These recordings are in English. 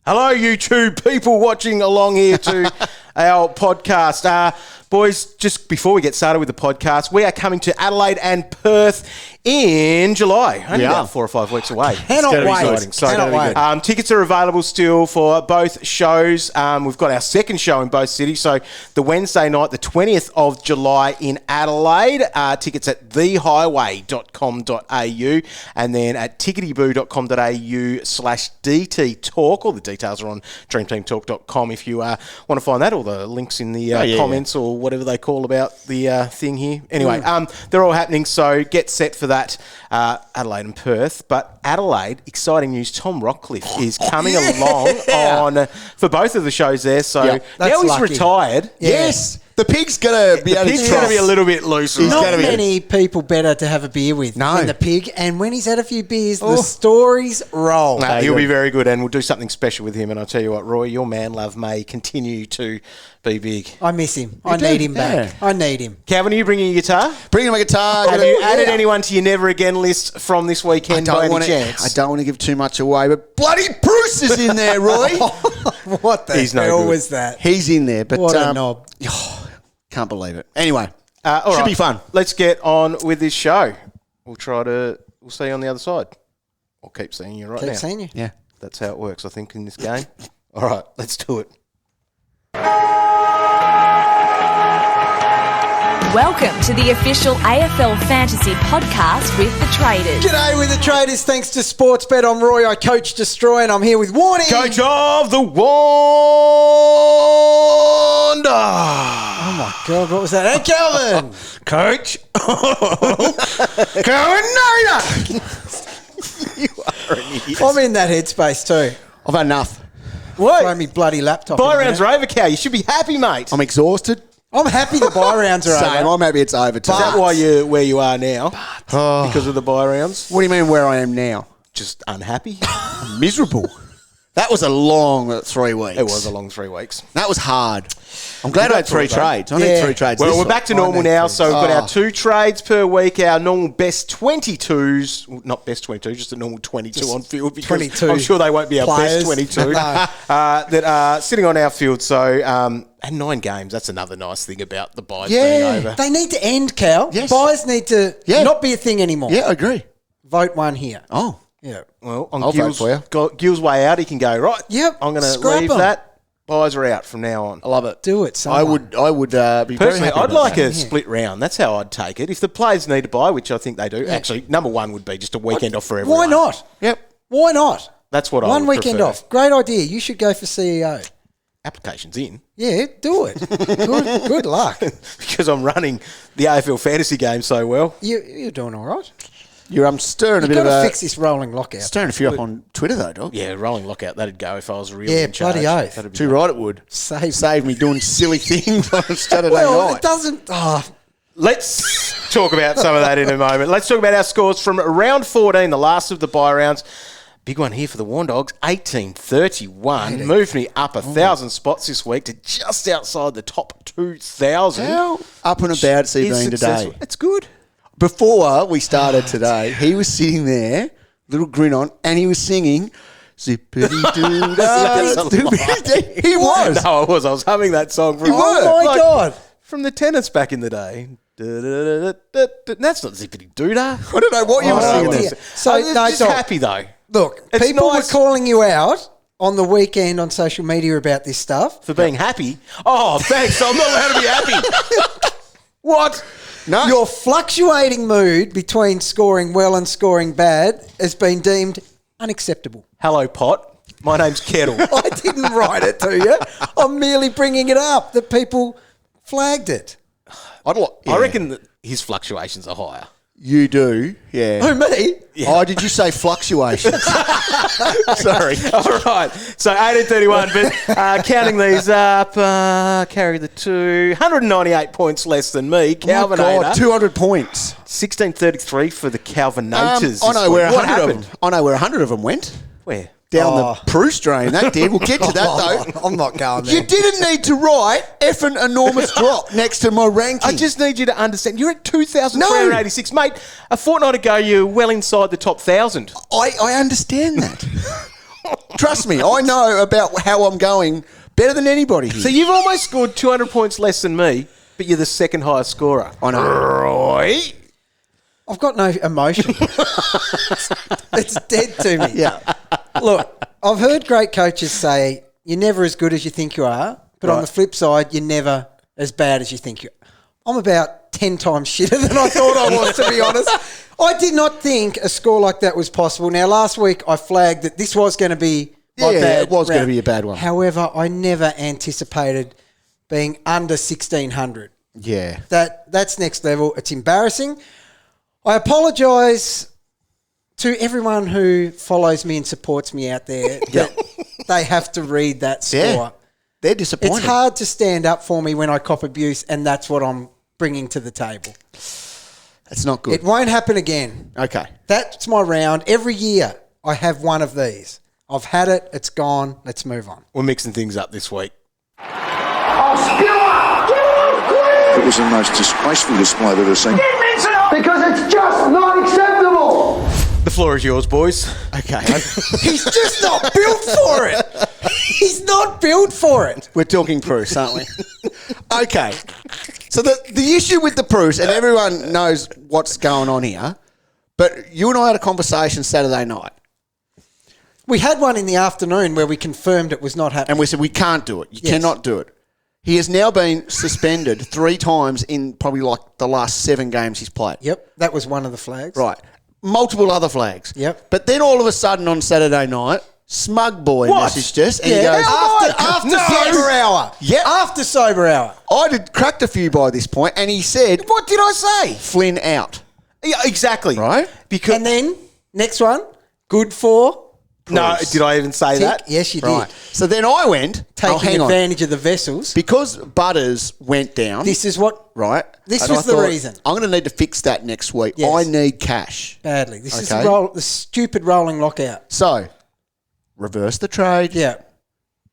Hello, YouTube people watching along here to our podcast. Boys, just before we get started with the podcast, we are coming to Adelaide and Perth in July. Only about 4 or 5 weeks away. Cannot wait. Tickets are available still for both shows. We've got our second show in both cities. So the Wednesday night, the 20th of July in Adelaide. Tickets at thehighway.com.au and then at ticketyboo.com.au/DT Talk. All the details are on dreamteamtalk.com if you want to find that. All the links in the comments or whatever they call about the thing here. Anyway, they're all happening, so get set for that. Adelaide and Perth. But Adelaide, exciting news, Tom Rockcliffe is coming along on for both of the shows there. So now he's retired. Yes. The pig's going to be able to He's going to be a little bit loose. Not many people better to have a beer with than the pig. And when he's had a few beers, the stories roll. He'll be very good, and we'll do something special with him. And I'll tell you what, Roy, your man love may continue to be big. I miss him. I need him back. I need him. Calvin, are you bringing your guitar? Bringing my guitar. Have you added anyone to your Never Again list from this weekend by any chance? I don't want to give too much away, but bloody Bruce is in there, Roy. What the hell was that? He's in there. But, what a knob. Can't believe it. Anyway, should be fun. Let's get on with this show. We'll see you on the other side. I'll keep seeing you now. Keep seeing you. Yeah. That's how it works, I think, in this game. All right, let's do it. Welcome to the official AFL Fantasy Podcast with the Traders. G'day with the Traders. Thanks to Sportsbet. I'm Roy. I coach Destroy, and I'm here with Warnie. Coach of the Wanda. Oh, my God. What was that? And Calvin. Coach. Calvin Nader. You are an idiot. I'm in that headspace too. I've had enough. What? Throw me bloody laptop. Buy rounds are over, Cal. You should be happy, mate. I'm exhausted. I'm happy the buy rounds are Same. over. I'm happy it's over too. Is that why you're where you are now? Because of the buy rounds? What do you mean where I am now? Just unhappy? Miserable. That was a long 3 weeks. It was a long 3 weeks. That was hard. I'm glad I had 3 trades. I need 3 trades. Well, we're back to normal now, so we've got our 2 trades per week, our normal best 22s, well, not best 22, just a normal 22 on field, because 22 I'm sure they won't be our best 22 that are sitting on our field. So, and 9 games, that's another nice thing about the buys being over. They need to end, Cal. Yes. Buys need to not be a thing anymore. Yeah, I agree. Vote one here. Oh. Yeah. Well, on I'll vote for you. Gil's way out, he can go, right, Yep. I'm going to Scrap leave 'em. that. Buys are out from now on. I love it. Do it, I would be Personally, very happy I'd about like that. a split round. That's how I'd take it. If the players need to buy, which I think they do, actually, number one would be just a weekend off for everyone. Why not? Yep. Why not? That's what I would One weekend prefer. off. Great idea. You should go for CEO. Application's in. Yeah, do it. Good luck. Because I'm running the AFL fantasy game so well. You're doing all right. You're stirring a bit You've of got to a... fix this rolling lockout. Stirring a few up on Twitter though, dog. Yeah, rolling lockout, that'd go if I was really Yeah, in charge. bloody oath. That'd be Too right it would. Save me doing silly things on Saturday Well, night. it doesn't... Oh, Let's talk about some of that in a moment. Let's talk about our scores from round 14, the last of the bye rounds. Big one here for the Warn Dogs, 1831. Moved me up 1,000 spots this week to just outside the top 2,000. How up and about has he been today? It's good. Before we started today, he was sitting there, little grin on, and he was singing zippity-doo-dah. He was. No, I was. I was humming that song from, oh my God. from the tennis back in the day. That's not zippity-doo-dah. I don't know what you were singing dear. there. So, I'm no, just Doc, happy, though. Look, It's people nice. were calling you out on the weekend on social media about this stuff. For being happy. Oh, thanks. I'm not allowed to be happy. What? No. Your fluctuating mood between scoring well and scoring bad has been deemed unacceptable. Hello, Pot. My name's Kettle. I didn't write it to you. I'm merely bringing it up that people flagged it. I reckon that his fluctuations are higher. You do, yeah. Who, me? Yeah. Oh, did you say fluctuations? Sorry. All right. So 1831, but counting these up, carry the 198 points less than me. Calvin Oh, my God, 200 points. 1633 for the Calvinators. I know where What 100 of happened? them. I know where 100 of them went. Where? Down the Proust drain. That did. We'll get to that though. I'm not going there. You didn't need to write effing enormous drop next to my ranking. I just need you to understand. You're at 2,386. Mate, a fortnight ago, you were well inside the top 1,000. I understand that. Trust me, I know about how I'm going better than anybody here. So you've almost scored 200 points less than me, but you're the second highest scorer. I know. Right. I've got no emotion. It's dead to me. Yeah. Look, I've heard great coaches say you're never as good as you think you are, but on the flip side, you're never as bad as you think you are. I'm about 10 times shitter than I thought I was, to be honest. I did not think a score like that was possible. Now, last week I flagged that this was going to be my bad it was going to round. be a bad one. However, I never anticipated being under 1,600. Yeah. That's next level. It's embarrassing. I apologise to everyone who follows me and supports me out there that they have to read that score. Yeah. They're disappointed. It's hard to stand up for me when I cop abuse, and that's what I'm bringing to the table. That's not good. It won't happen again. Okay. That's my round. Every year I have one of these. I've had it. It's gone. Let's move on. We're mixing things up this week. It was the most disgraceful display I've ever seen. Because it's just not acceptable. The floor is yours, boys. Okay. He's just not built for it. He's not built for it. We're talking Bruce, aren't we? Okay. So the issue with the Bruce, and everyone knows what's going on here, but you and I had a conversation Saturday night. We had one in the afternoon where we confirmed it was not happening. And we said, we can't do it. You cannot do it. He has now been suspended 3 times in probably like the last 7 games he's played. Yep, that was one of the flags. Right. Multiple other flags. Yep. But then all of a sudden on Saturday night, Smug Boy messaged us and he goes, After sober hour. Yep. After sober hour. I'd had cracked a few by this point, and he said, What did I say? Flynn out. Yeah, exactly. Right? Because And then, next one, good for no, did I even say tick. that? Yes, you Right. did. So then I went, Taking hang on. advantage of the vessels. Because Butters went down. This is what right? This and was I the thought, reason. I'm going to need to fix that next week. Yes. I need cash. badly. This is Okay. the stupid rolling lockout. So, reverse the trade. Yeah.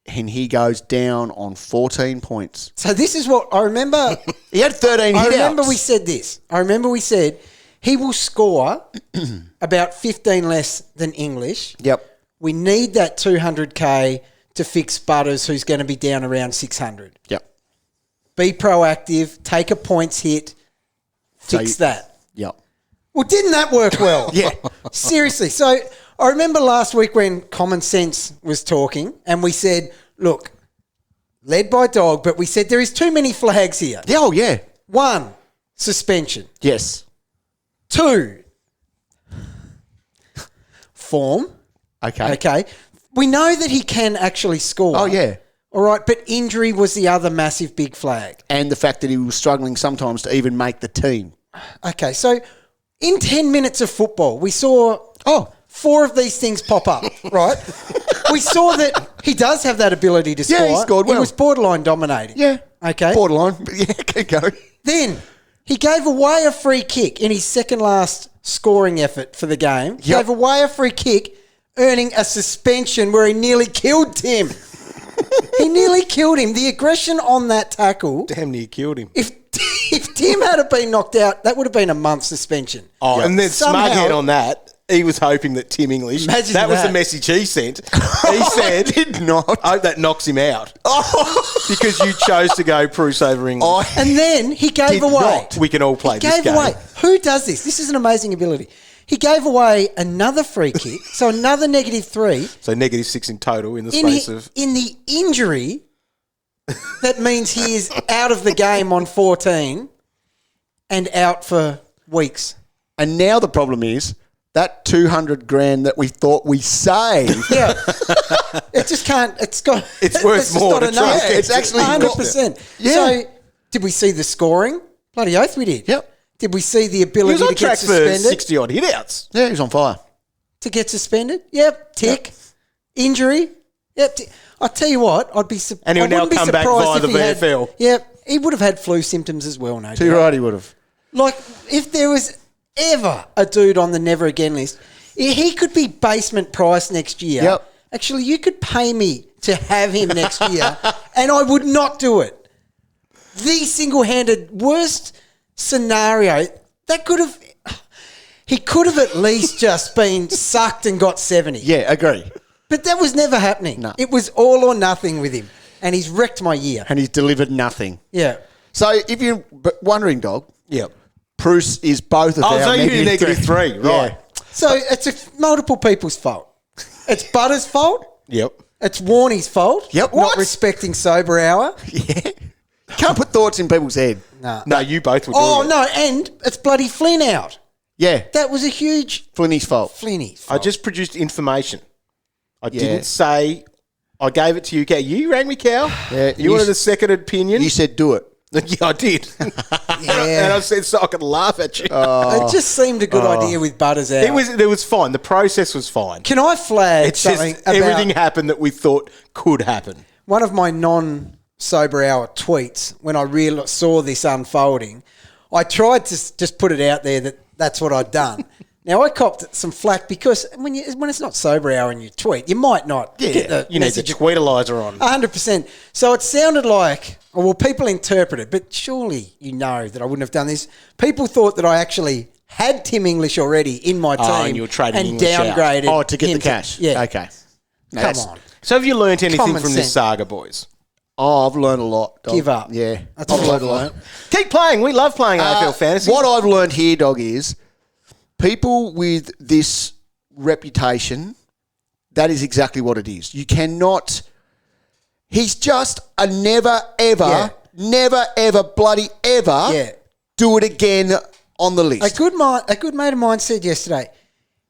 And he goes down on 14 points. So this is what I remember. He had 13 I hit remember outs. we said this. I remember we said he will score about 15 less than English. Yep. We need that 200K to fix Butters, who's going to be down around 600. Yep. Be proactive. Take a points hit. Fix that. Yep. Well, didn't that work well? Yeah. Seriously. So I remember last week when Common Sense was talking and we said, look, led by Dog, but we said there is too many flags here. Yeah, oh, yeah. 1, suspension. Yes. 2, form. Okay. Okay. We know that he can actually score. Oh, yeah. All right, but injury was the other massive big flag. And the fact that he was struggling sometimes to even make the team. Okay, so in 10 minutes of football, we saw 4 of these things pop up, right? We saw that he does have that ability to score. Yeah, he scored well. He was borderline dominating. Yeah. Okay. Borderline. But yeah, keep going. Then he gave away a free kick in his second last scoring effort for the game. Yep. Gave away a free kick, earning a suspension where he nearly killed Tim. He nearly killed him. The aggression on that tackle. Damn near killed him. If Tim had been knocked out, that would have been a month suspension. Oh, and then Somehow- Smughead on that. He was hoping that Tim English. Imagine that was that. the message he sent. He said, did not. I hope that knocks him out. Because you chose to go Bruce over English. And then he gave Did away. not. We can all play He this gave game. away. Who does this? This is an amazing ability. He gave away another free kick, so another -3. So -6 in total in the In, space of... in the injury, that means he is out of the game on 14 and out for weeks. And now the problem is that 200 grand that we thought we saved. Yeah. It just can't. It's got. It's worth just more not to enough. try and get It's actually 100%. Yeah. So, did we see the scoring? Bloody oath, we did. Yep. Did we see the He ability was on to get track for suspended? 60-odd hit-outs. Yeah, he was on fire. To get suspended? Yep. Tick. Injury? Yep. I'll tell you what, I'd be surprised. And he'll now come back via the VFL. Yep. He would have had flu symptoms as well, no Too doubt. right, he would have. Like, if there was ever a dude on the never again list, he could be basement price next year. Yep. Actually, you could pay me to have him next year, and I would not do it. The single-handed worst scenario that could have. He could have at least just been sucked and got 70. Yeah, agree. But that was never happening. No. It was all or nothing with him. And he's wrecked my year. And he's delivered nothing. Yeah. So if you're wondering, Dog, Yep. Bruce is both of our so you're negative -3, right. Yeah. So it's multiple people's fault. It's Butter's fault. Yep. It's Warnie's fault. Yep. Not What? respecting sober hour. Yeah. Can't put thoughts in people's head. No. No, you both were doing Oh, it. no. And it's bloody Flynn out. Yeah. That was a huge Flinny's fault. Flinny. I just produced information. I Yeah. didn't say... I gave it to you, Cal. You rang me, Cal. Yeah, You wanted a second opinion. You said do it. Yeah, I did. Yeah. And I said so I could laugh at you. It just seemed a good idea with Butters out. It was fine. The process was fine. Can I flag It's something just about everything happened that we thought could happen. one of my non-sober hour tweets when I saw this unfolding? I tried to just put it out there that that's what I'd done. Now, I copped some flack because when it's not sober hour and you tweet, you might not get the You need the message. tweetalizer on. 100%. So it sounded like, well, people interpret it, but surely you know that I wouldn't have done this. People thought that I actually had Tim English already in my team and you were trading and English out. downgraded. Oh, to get him the cash. Yeah. Okay. No, Come that's- on. So have you learnt anything Common from this sense. saga, boys? Oh, I've learned a lot, Dog. Give up. Yeah. That's I've all learned I've a lot. learnt. Keep playing. We love playing AFL fantasy. What I've learned here, Dog, is people with this reputation, that is exactly what it is. You cannot... He's just a never, ever bloody ever Yeah. do it again on the list. A good mate of mine said yesterday,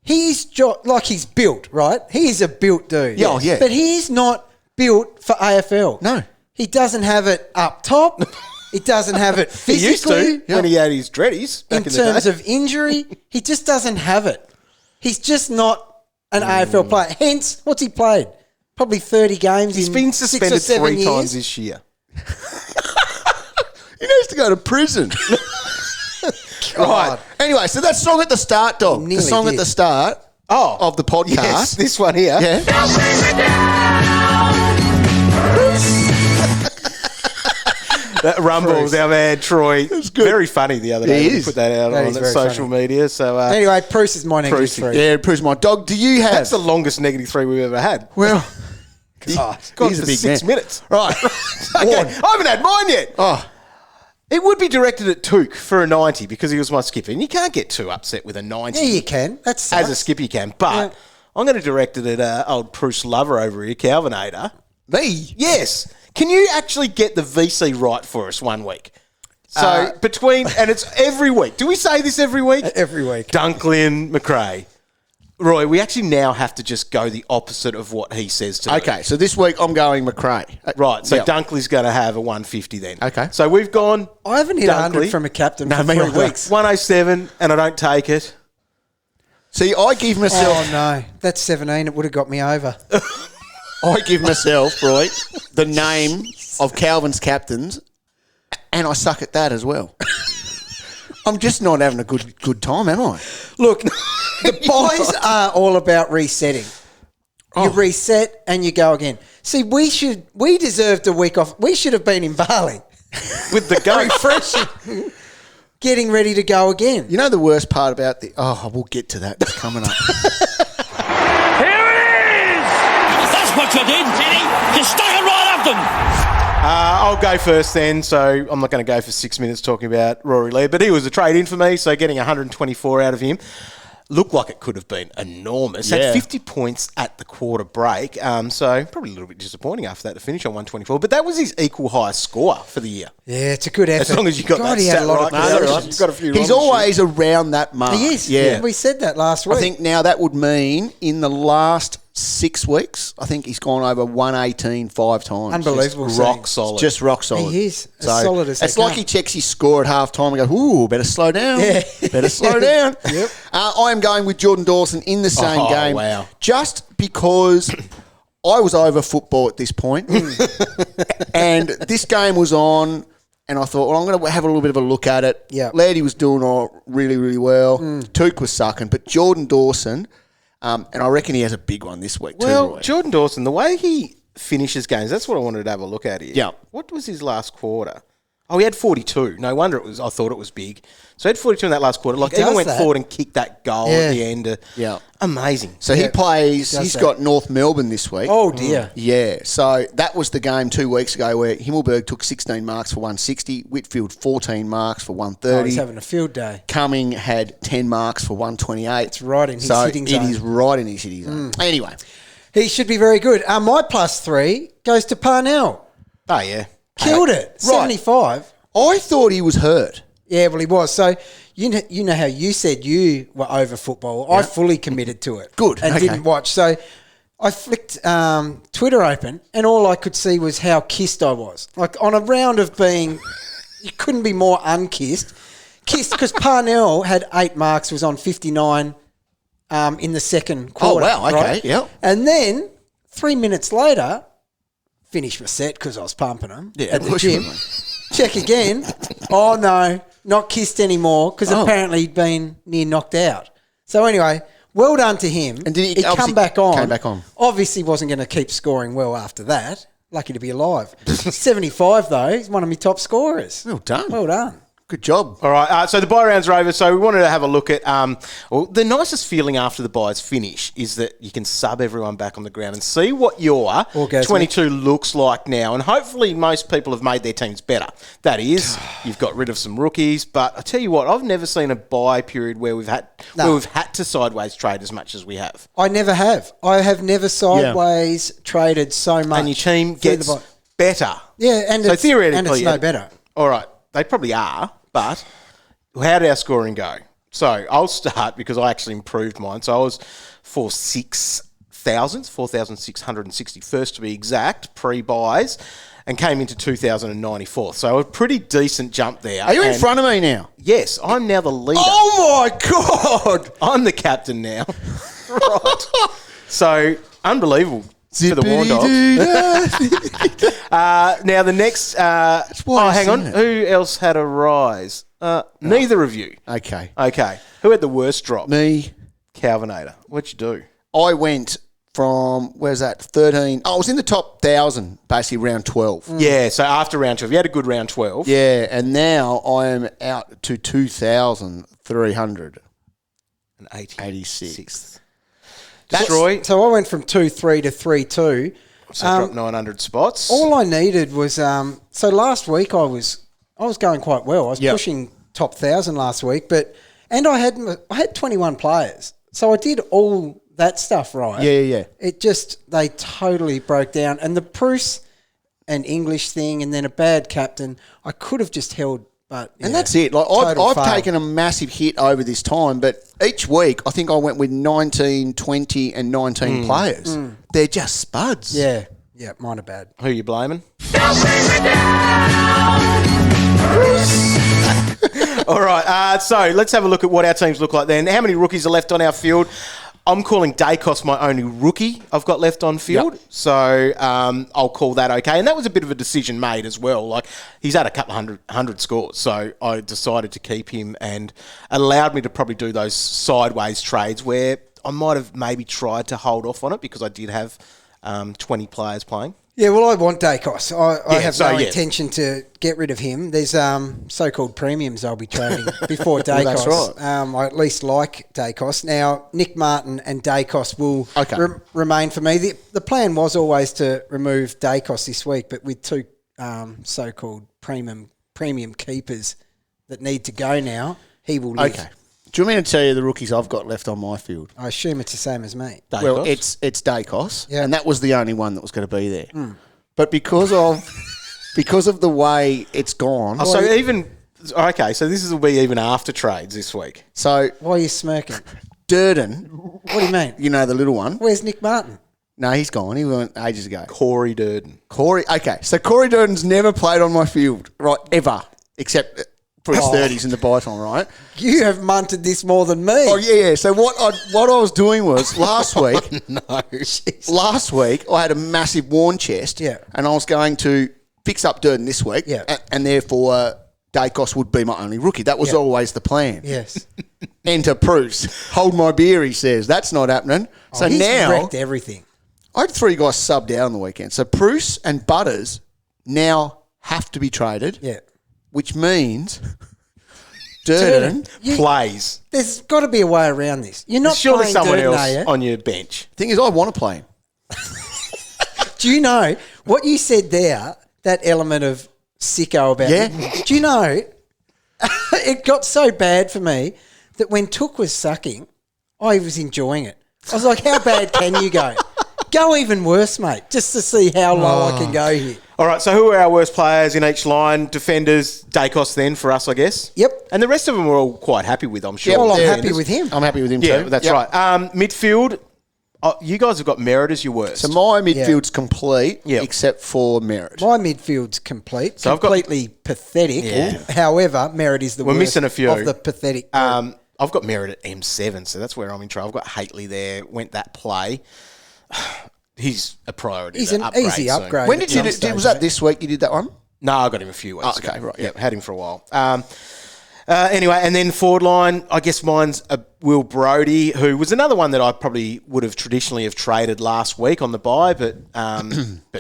he's like he's built, right? He is a built dude. Yeah, yeah. But he's not built for AFL. No. He doesn't have it up top. He doesn't have it He used physically. to when he had his dreadies back In in, terms the day. of injury, he just doesn't have it. He's just not an AFL player. Hence, what's he played? Probably 30 games. He's in been 6 or suspended 7 3 years. times this year. He needs to go to prison. Right. Anyway, so that song at the start, Dog. The Nearly song at did. the start of the podcast. Yes, this one here. Yeah. That rumbles, our man Troy. It was good. Very funny the other day. He When is. put that out That on is very social funny. media. So Anyway, Bruce is my negative Bruce, 3. Yeah, it proves my Dog. Do you have? that's the longest -3 we've ever had. Well, God, he's for a big 6 man. minutes. Right. Okay, I haven't had mine yet. Oh, It would be directed at Took for a 90 because he was my skipper. And you can't get too upset with a 90. Yeah, you can. That's As a skipper, you can. But Yeah. I'm going to direct it at old Bruce Lover over here, Calvinator. me? Yes. Can you actually get the VC right for us one week? So between, and it's every week. Do we say this every week? Every week. Dunklin, McRae. Roy, we actually now have to just go the opposite of what he says to Okay, so this week I'm going McRae. Right, so Yep. Dunkley's going to have a 150 then. Okay. So we've gone I haven't hit 100 from a captain for 3 either. weeks. 107 and I don't take it. See, I give myself, Oh, no. That's 17. It would have got me over. I give myself, Roy, the name of Calvin's captains, and I suck at that as well. I'm just not having a good time, am I? Look, the boys are all about resetting. You reset and you go again. See, we deserved a week off. We should have been in Bali. With the goat. Refreshing. Getting ready to go again. You know the worst part about the... Oh, we'll get to that. It's coming up. That's what you did, Jenny. You stuck it right up them. I'll go first then. So I'm not going to go for 6 minutes talking about Rory Laird, but he was a trade in for me. So getting 124 out of him looked like it could have been enormous. Yeah. Had 50 points at the quarter break. So probably a little bit disappointing after that to finish on 124. But that was his equal highest score for the year. Yeah, it's a good effort. As long as you got God, that he had stat a lot right. of No, that's possessions. right. You've got a few He's wrong this always around that mark. He is. Yeah. We said that last week. I think now that would mean in the last 6 weeks, I think he's gone over 118 5 times. Unbelievable. Just rock seeing. solid. Just rock solid. He is. As solid as they it's like come. he checks his score at half time and goes, ooh, better slow down. Yeah. Better slow down. Yep. I am going with Jordan Dawson in the same Oh, game. wow. Just because I was over football at this point. And this game was on. And I thought, well, I'm going to have a little bit of a look at it. Yeah. Lairdy was doing really, really well. Took was sucking. But Jordan Dawson, and I reckon he has a big one this week too, Well, Roy. Jordan Dawson, the way he finishes games, that's what I wanted to have a look at here. Yeah. What was his last quarter? Oh, he had 42. No wonder I thought it was big. So he had 42 in that last quarter. Like, He even does went that. forward and kicked that goal Yeah. at the end. Yeah. Amazing. So he plays, he's got North Melbourne this week. Oh, dear. Yeah, so that was the game 2 weeks ago where Himmelberg took 16 marks for 160, Whitfield 14 marks for 130. He's having a field day. Cumming had 10 marks for 128. It's right in his hitting zone. It is right in his hitting zone. Anyway. He should be very good. My +3 goes to Parnell. Oh, yeah. Killed it. 75. I thought he was hurt. Yeah, well, he was. So you know how you said you were over football. I fully committed to it. Good, And okay. didn't watch. So I flicked Twitter open and all I could see was how kissed I was. Like on a round of being, you couldn't be more unkissed. Kissed because Parnell had 8 marks, was on 59 in the second quarter. wow, okay, right? yep. And then 3 minutes later, finished my set because I was pumping them at the gym. Check again. Oh, no, not kissed anymore because apparently he'd been near knocked out. So anyway, well done to him. And did he He'd come obviously back on. came back on. Obviously wasn't going to keep scoring well after that. Lucky to be alive. 75, though. He's one of my top scorers. Well done. Well done. Good job. All right, so the bye rounds are over. So we wanted to have a look at. Well, the nicest feeling after the byes finish is that you can sub everyone back on the ground and see what your Orgasmic. 22 looks like now. And hopefully, most people have made their teams better. That is, you've got rid of some rookies. But I tell you what, I've never seen a bye period where we've had to sideways trade as much as we have. I never have. I have never sideways traded so much. And your team through gets the bye. better. Yeah, and so it's, theoretically, and it's no better. All right, they probably are. But how did our scoring go? So I'll start because I actually improved mine. So I was 4,661 to be exact, pre-buys, and came into 2,094. So a pretty decent jump there. Are you in front of me now? Yes, I'm now the leader. Oh, my God. I'm the captain now. Right. So, unbelievable. For the War Dogs. Now the next. Hang on. Who else had a rise? Neither of you. Okay. Who had the worst drop? Me. Calvinator. What'd you do? I went from, where's that, 13. I was in the top 1,000, basically round 12. Yeah, so after round 12. You had a good round 12. Yeah, and now I am out to 2,386. Troy. So I went from 2-3 to 3-2. So dropped 900 spots. All I needed was so last week I was going quite well. I was pushing top 1,000 last week, and I had 21 players, so I did all that stuff right. Yeah. It just they totally broke down, and the Bruce and English thing, and then a bad captain. I could have just held. But, and that's it. Like I've taken a massive hit over this time, but each week I think I went with 19, 20 and 19 players. They're just spuds. Yeah, mine are bad. Who are you blaming? All right, so let's have a look at what our teams look like then. How many rookies are left on our field? I'm calling Dacos my only rookie I've got left on field, so I'll call that okay. And that was a bit of a decision made as well. Like, he's had a couple hundred scores, so I decided to keep him and allowed me to probably do those sideways trades where I might have maybe tried to hold off on it because I did have 20 players playing. Yeah, well, I want Dacos. I have no intention to get rid of him. There's so-called premiums I'll be trading before Dacos. Well, that's right. I at least like Dacos. Now, Nick Martin and Dacos will remain for me. The plan was always to remove Dacos this week, but with two so-called premium keepers that need to go now, he will live. Okay. Do you want me to tell you the rookies I've got left on my field? I assume it's the same as me. Dacos? Well, it's Dacos, and that was the only one that was going to be there. But because of the way it's gone, So this will be even after trades this week. so Why are you smirking? Durden, What do you mean? you know the little one. Where's Nick Martin? No, he's gone. He went ages ago. Corey Durden. Corey Durden's never played on my field, right? Ever, except for his 30s in the bye time, right? You have munted this more than me. Oh yeah. So what I was doing was last week. Last week I had a massive worn chest. Yeah. And I was going to fix up Durden this week. Yeah. And therefore Dacos would be my only rookie. That was always the plan. Yes. Enter Bruce. Hold my beer, he says. That's not happening. So He's now wrecked everything. I had 3 guys subbed out on the weekend. So Bruce and Butters now have to be traded. Yeah. which means Durden. Plays. There's got to be a way around this. You're not Surely playing someone Durden, else are you? on your bench. Thing is, I want to play him. Do you know what you said there, that element of sicko about it? Do you know, it got so bad for me that when Took was sucking, I was enjoying it. I was like, how bad can you go? Go even worse, mate, just to see how low I can go here. All right, so who are our worst players in each line? Defenders, Dacos then for us, I guess. Yep. And the rest of them we're all quite happy with, I'm sure. Well, I'm happy with him. I'm happy with him Yeah, too. that's right. Midfield, you guys have got Merritt as your worst. So my midfield's complete, except for Merritt. My midfield's complete, So I've got- completely pathetic. Yeah. However, Merritt is the We're worst missing a few. of the pathetic. I've got Merritt at M7, so that's where I'm in trouble. I've got Haitley there, went that play. He's a priority. He's to an upgrade easy soon. upgrade. When did you at some do? Was stage, that this week you did that one? No, I got him a few weeks okay, ago. right, Yeah, had him for a while. Anyway, and then forward line, I guess mine's Will Brodie, who was another one that I probably would have traditionally have traded last week on the bye, but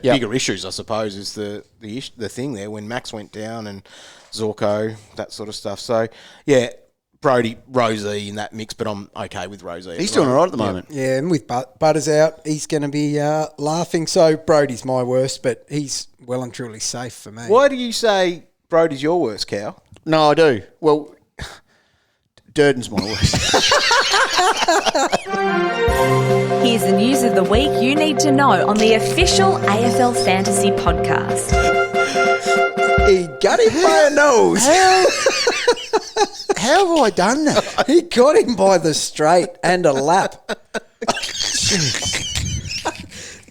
bigger issues, I suppose, is the thing there when Max went down and Zorko, that sort of stuff. So, yeah, Brodie, Rosie in that mix, but I'm okay with Rosie. He's doing all right at the moment. Yeah, and with Butters out, he's going to be laughing. So Brodie's my worst, but he's well and truly safe for me. Why do you say Brodie's your worst, Cow? No, I do. Well, Durden's my worst. Here's the news of the week you need to know on the official AFL Fantasy podcast. He got him by a nose. How have I done that? He got him by the straight and a lap.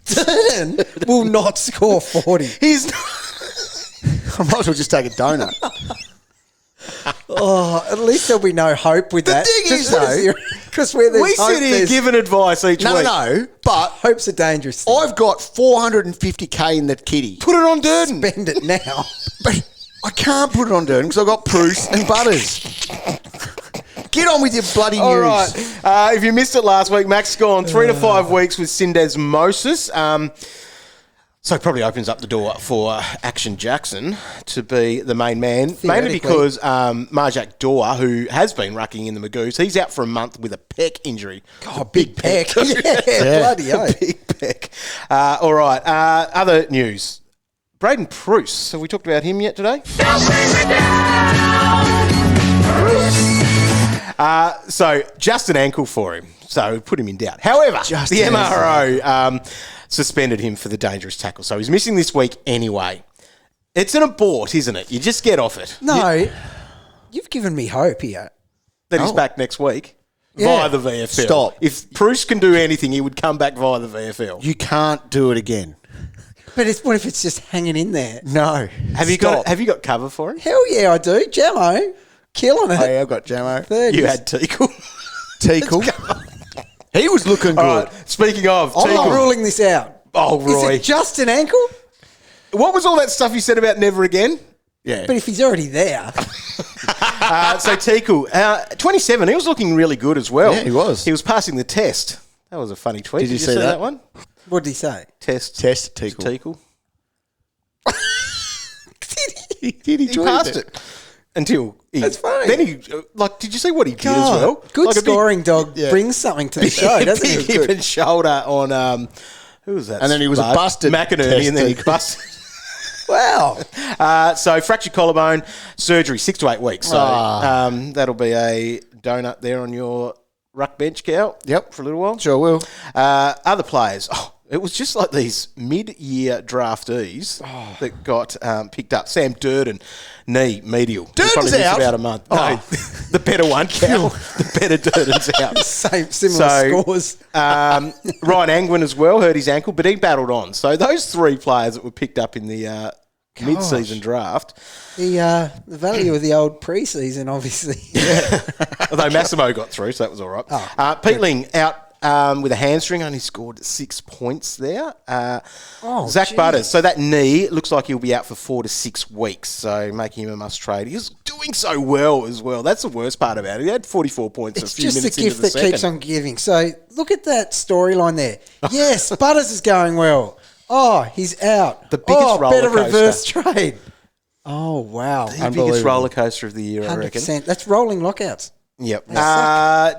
Durden will not score 40. He's I might as well just take a donut. Oh, at least there'll be no hope with that. thing is, though, because where there's we hope, sit here there's giving advice each week. No, but hope's a dangerous thing. I've got 450k in that kitty. Put it on Durden. Spend it now. But I can't put it on Durden because I've got Bruce and Butters. Get on with your bloody news. All right. If you missed it last week, Max gone 3 to 5 weeks with syndesmosis. So it probably opens up the door for Action Jackson to be the main man, mainly because Marjak Dor, who has been rucking in the Magoos, he's out for a month with a pec injury. Oh, big peck. Yeah, bloody hell. Big pec. All right. Other news. Braden Preuss. Have we talked about him yet today? So just an ankle for him. So put him in doubt. However, the MRO suspended him for the dangerous tackle. So he's missing this week anyway. It's an abort, isn't it? You just get off it. No, you've given me hope here. That he's back next week Yeah. via the VFL. Stop. If Bruce can do anything, he would come back via the VFL. You can't do it again. But what if it's just hanging in there? No. Have you got cover for him? Hell yeah, I do. Jamo, killing it. Oh, yeah, I've got Jamo. 30s. You had Teakle. Teakle. He was looking good. All right. Speaking of I'm not Teakle. ruling this out. Oh, Roy. Is it just an ankle? What was all that stuff you said about never again? Yeah. But if he's already there, So Teakle, 27, he was looking really good as well. Yeah, he was. He was passing the test. That was a funny tweet. Did you see see that? one? what did he say? Test Teakle. Teakle. Did he He passed it. Until he... That's funny. Then he... did you see what he did as well? Good Like a big- scoring dog brings something to the show, doesn't big he? hip and shoulder on... who was that? And then he was a Bud? busted McInerney, test and then he Teakle. busted... Wow. So fractured collarbone, surgery, 6 to 8 weeks. So that'll be a donut there on your ruck bench, Cow. Yep. For a little while. Sure will. Other players. Oh, it was just like these mid-year draftees that got picked up. Sam Durden, knee, medial. He'll Durden's probably miss out? about a month. No, the better one, Cow. The better Durden's out. Similar scores. Ryan Angwin as well hurt his ankle, but he battled on. So those 3 players that were picked up in the mid-season draft. The value of the old preseason, obviously. Although Massimo got through, so that was all right. Peatling out with a hamstring, only scored 6 points there. Zach Butters, so that knee looks like he'll be out for 4 to 6 weeks, so making him a must trade. He's doing so well as well. That's the worst part about it. He had 44 points It's a few just minutes the into gift the that second. keeps on giving. So look at that storyline there. Yes, Butters is going well. Oh, he's out. The biggest roller better coaster. reverse trade. Oh, wow. The biggest roller coaster of the year, I reckon. 100%. That's rolling lockouts. Yep.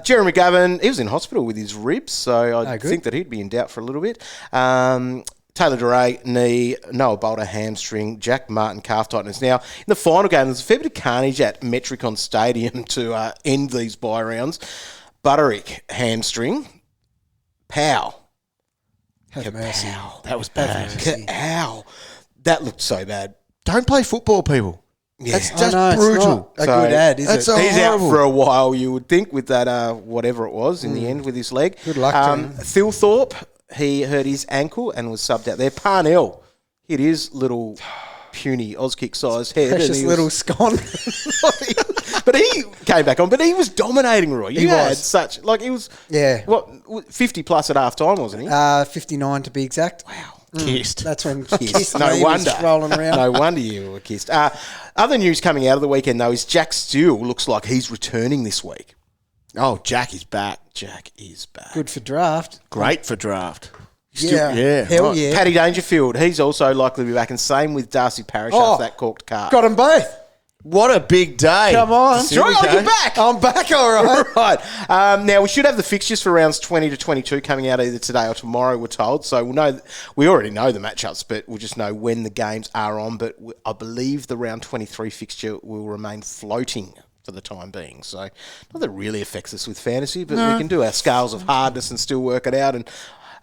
Jeremy McGovern, he was in hospital with his ribs, so I think that he'd be in doubt for a little bit. Taylor Duray, knee, Noah Bolter, hamstring, Jack Martin, calf tightness. Now, in the final game, there's a fair bit of carnage at Metricon Stadium to end these bye rounds. Butterick, hamstring. Pow. Have mercy. That was bad. Ow. That looked so bad. Don't play football, people. Yeah. That's just brutal. It's not a good ad, is it? He's out for a while, you would think, with that whatever it was in the end with his leg. Good luck to him. Thilthorpe, he hurt his ankle and was subbed out there. Parnell hit his little puny Auskick-sized head. Precious little scone. But he came back on. But he was dominating, Roy. He was. Such, like, he was, Yeah. 50 plus at half time, wasn't he? 59 to be exact. Wow. Kissed. That's when Kissed. Kiss No was wonder. rolling around. No wonder you were kissed. Other news coming out of the weekend, though, is Jack Steele looks like he's returning this week. Oh, Jack is back. Jack is back. Good for draft. Great for draft. Yeah. Hell right. yeah. Paddy Dangerfield, he's also likely to be back, and same with Darcy Parish after that corked car. Got them both. What a big day. Come on. Sure, you're back. I'm back, all right. Right. Now, we should have the fixtures for rounds 20 to 22 coming out either today or tomorrow, we're told. So we already know the matchups, but we'll just know when the games are on. But I believe the round 23 fixture will remain floating for the time being. So not that it really affects us with fantasy, but we can do our scales of hardness and still work it out. And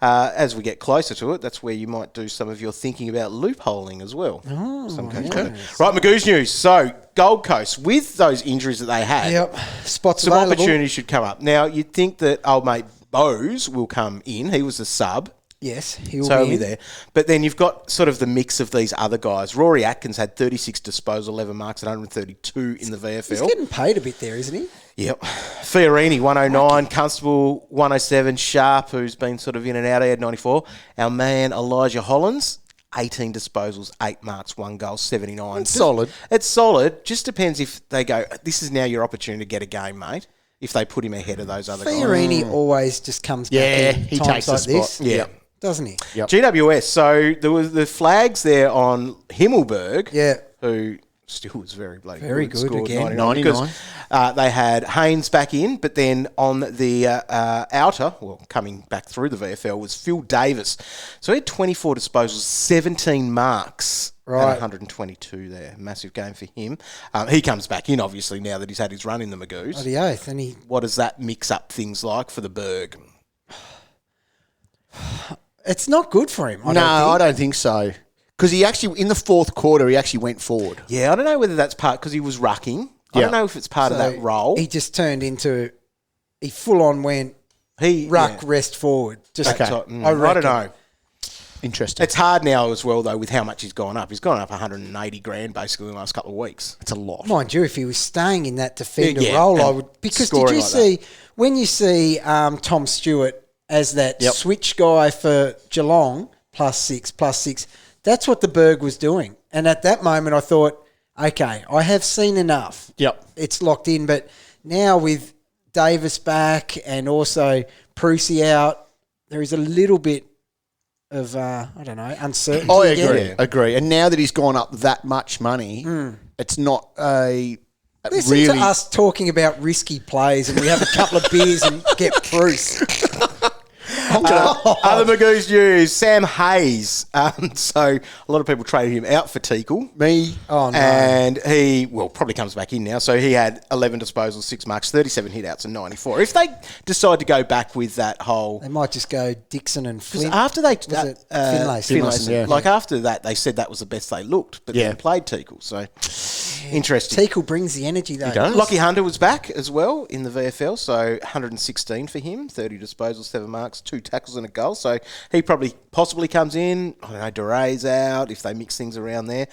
as we get closer to it, that's where you might do some of your thinking about loopholing as well. Right, Magoo's news. So, Gold Coast, with those injuries that they had, Yep. Spots some available. opportunities should come up. Now, you'd think that old mate Woes will come in. He was the sub. Yes, he'll So he'll be be in. there. But then you've got sort of the mix of these other guys. Rory Atkins had 36 disposal, 11 marks, and 132 in the VFL. He's getting paid a bit there, isn't he? Yep. Fiorini, 109. Constable, 107. Sharp, who's been sort of in and out, he had 94. Our man, Elijah Hollins, 18 disposals, 8 marks, 1 goal, 79. It's solid. It's solid. Just depends if they go, this is now your opportunity to get a game, mate, if they put him ahead of those other guys. Fiorini always just comes back in he times takes the like spot. this. Yeah. Doesn't he? Yep. GWS, so there was the flags there on Himmelberg, Yeah. who still was very bloody Very good. good Scored again. 99. Because, they had Haynes back in, but then on the outer, well, coming back through the VFL, was Phil Davis. So he had 24 disposals, 17 marks, and Right. 122 there. Massive game for him. He comes back in, obviously, now that he's had his run in the Magoos. Oh, the oath. And he What does that mix up things like for the Berg? it's not good for him. I don't think so. Because he actually, in the fourth quarter, he actually went forward. Yeah, I don't know whether that's part because he was rucking. I don't know if it's part of that role. He just turned into. He full on went ruck rest forward. Just Okay. I I don't reckon. know. Interesting. It's hard now as well, though, with how much he's gone up. He's gone up 180 grand basically in the last couple of weeks. It's a lot. Mind you, if he was staying in that defender Yeah, role, and I would. Because did scoring you like see when you see Tom Stewart as that switch guy for Geelong +6, that's what the Berg was doing. And at that moment, I thought, okay, I have seen enough. Yep. It's locked in. But now with Davis back and also Prusy out, there is a little bit of, uncertainty. I again. agree. And now that he's gone up that much money, it's not a Listen really... to us talking about risky plays and we have a couple of beers and get Bruce. Other Magoo's news, Sam Hayes. So a lot of people traded him out for Teakle. Me. Oh, no. And he, probably comes back in now. So he had 11 disposals, 6 marks, 37 hit-outs and 94. If they decide to go back with that whole... They might just go Dixon and Flynn. After they... Was it Finlayson? Finlayson, yeah. Like after that, they said that was the best they looked, but then played Teakle. So interesting. Teakle brings the energy though. Lockie Hunter was back as well in the VFL, so 116 for him, 30 disposals, 7 marks, 2 tackles and a goal. So he possibly comes in. I don't know, Duray's out if they mix things around there.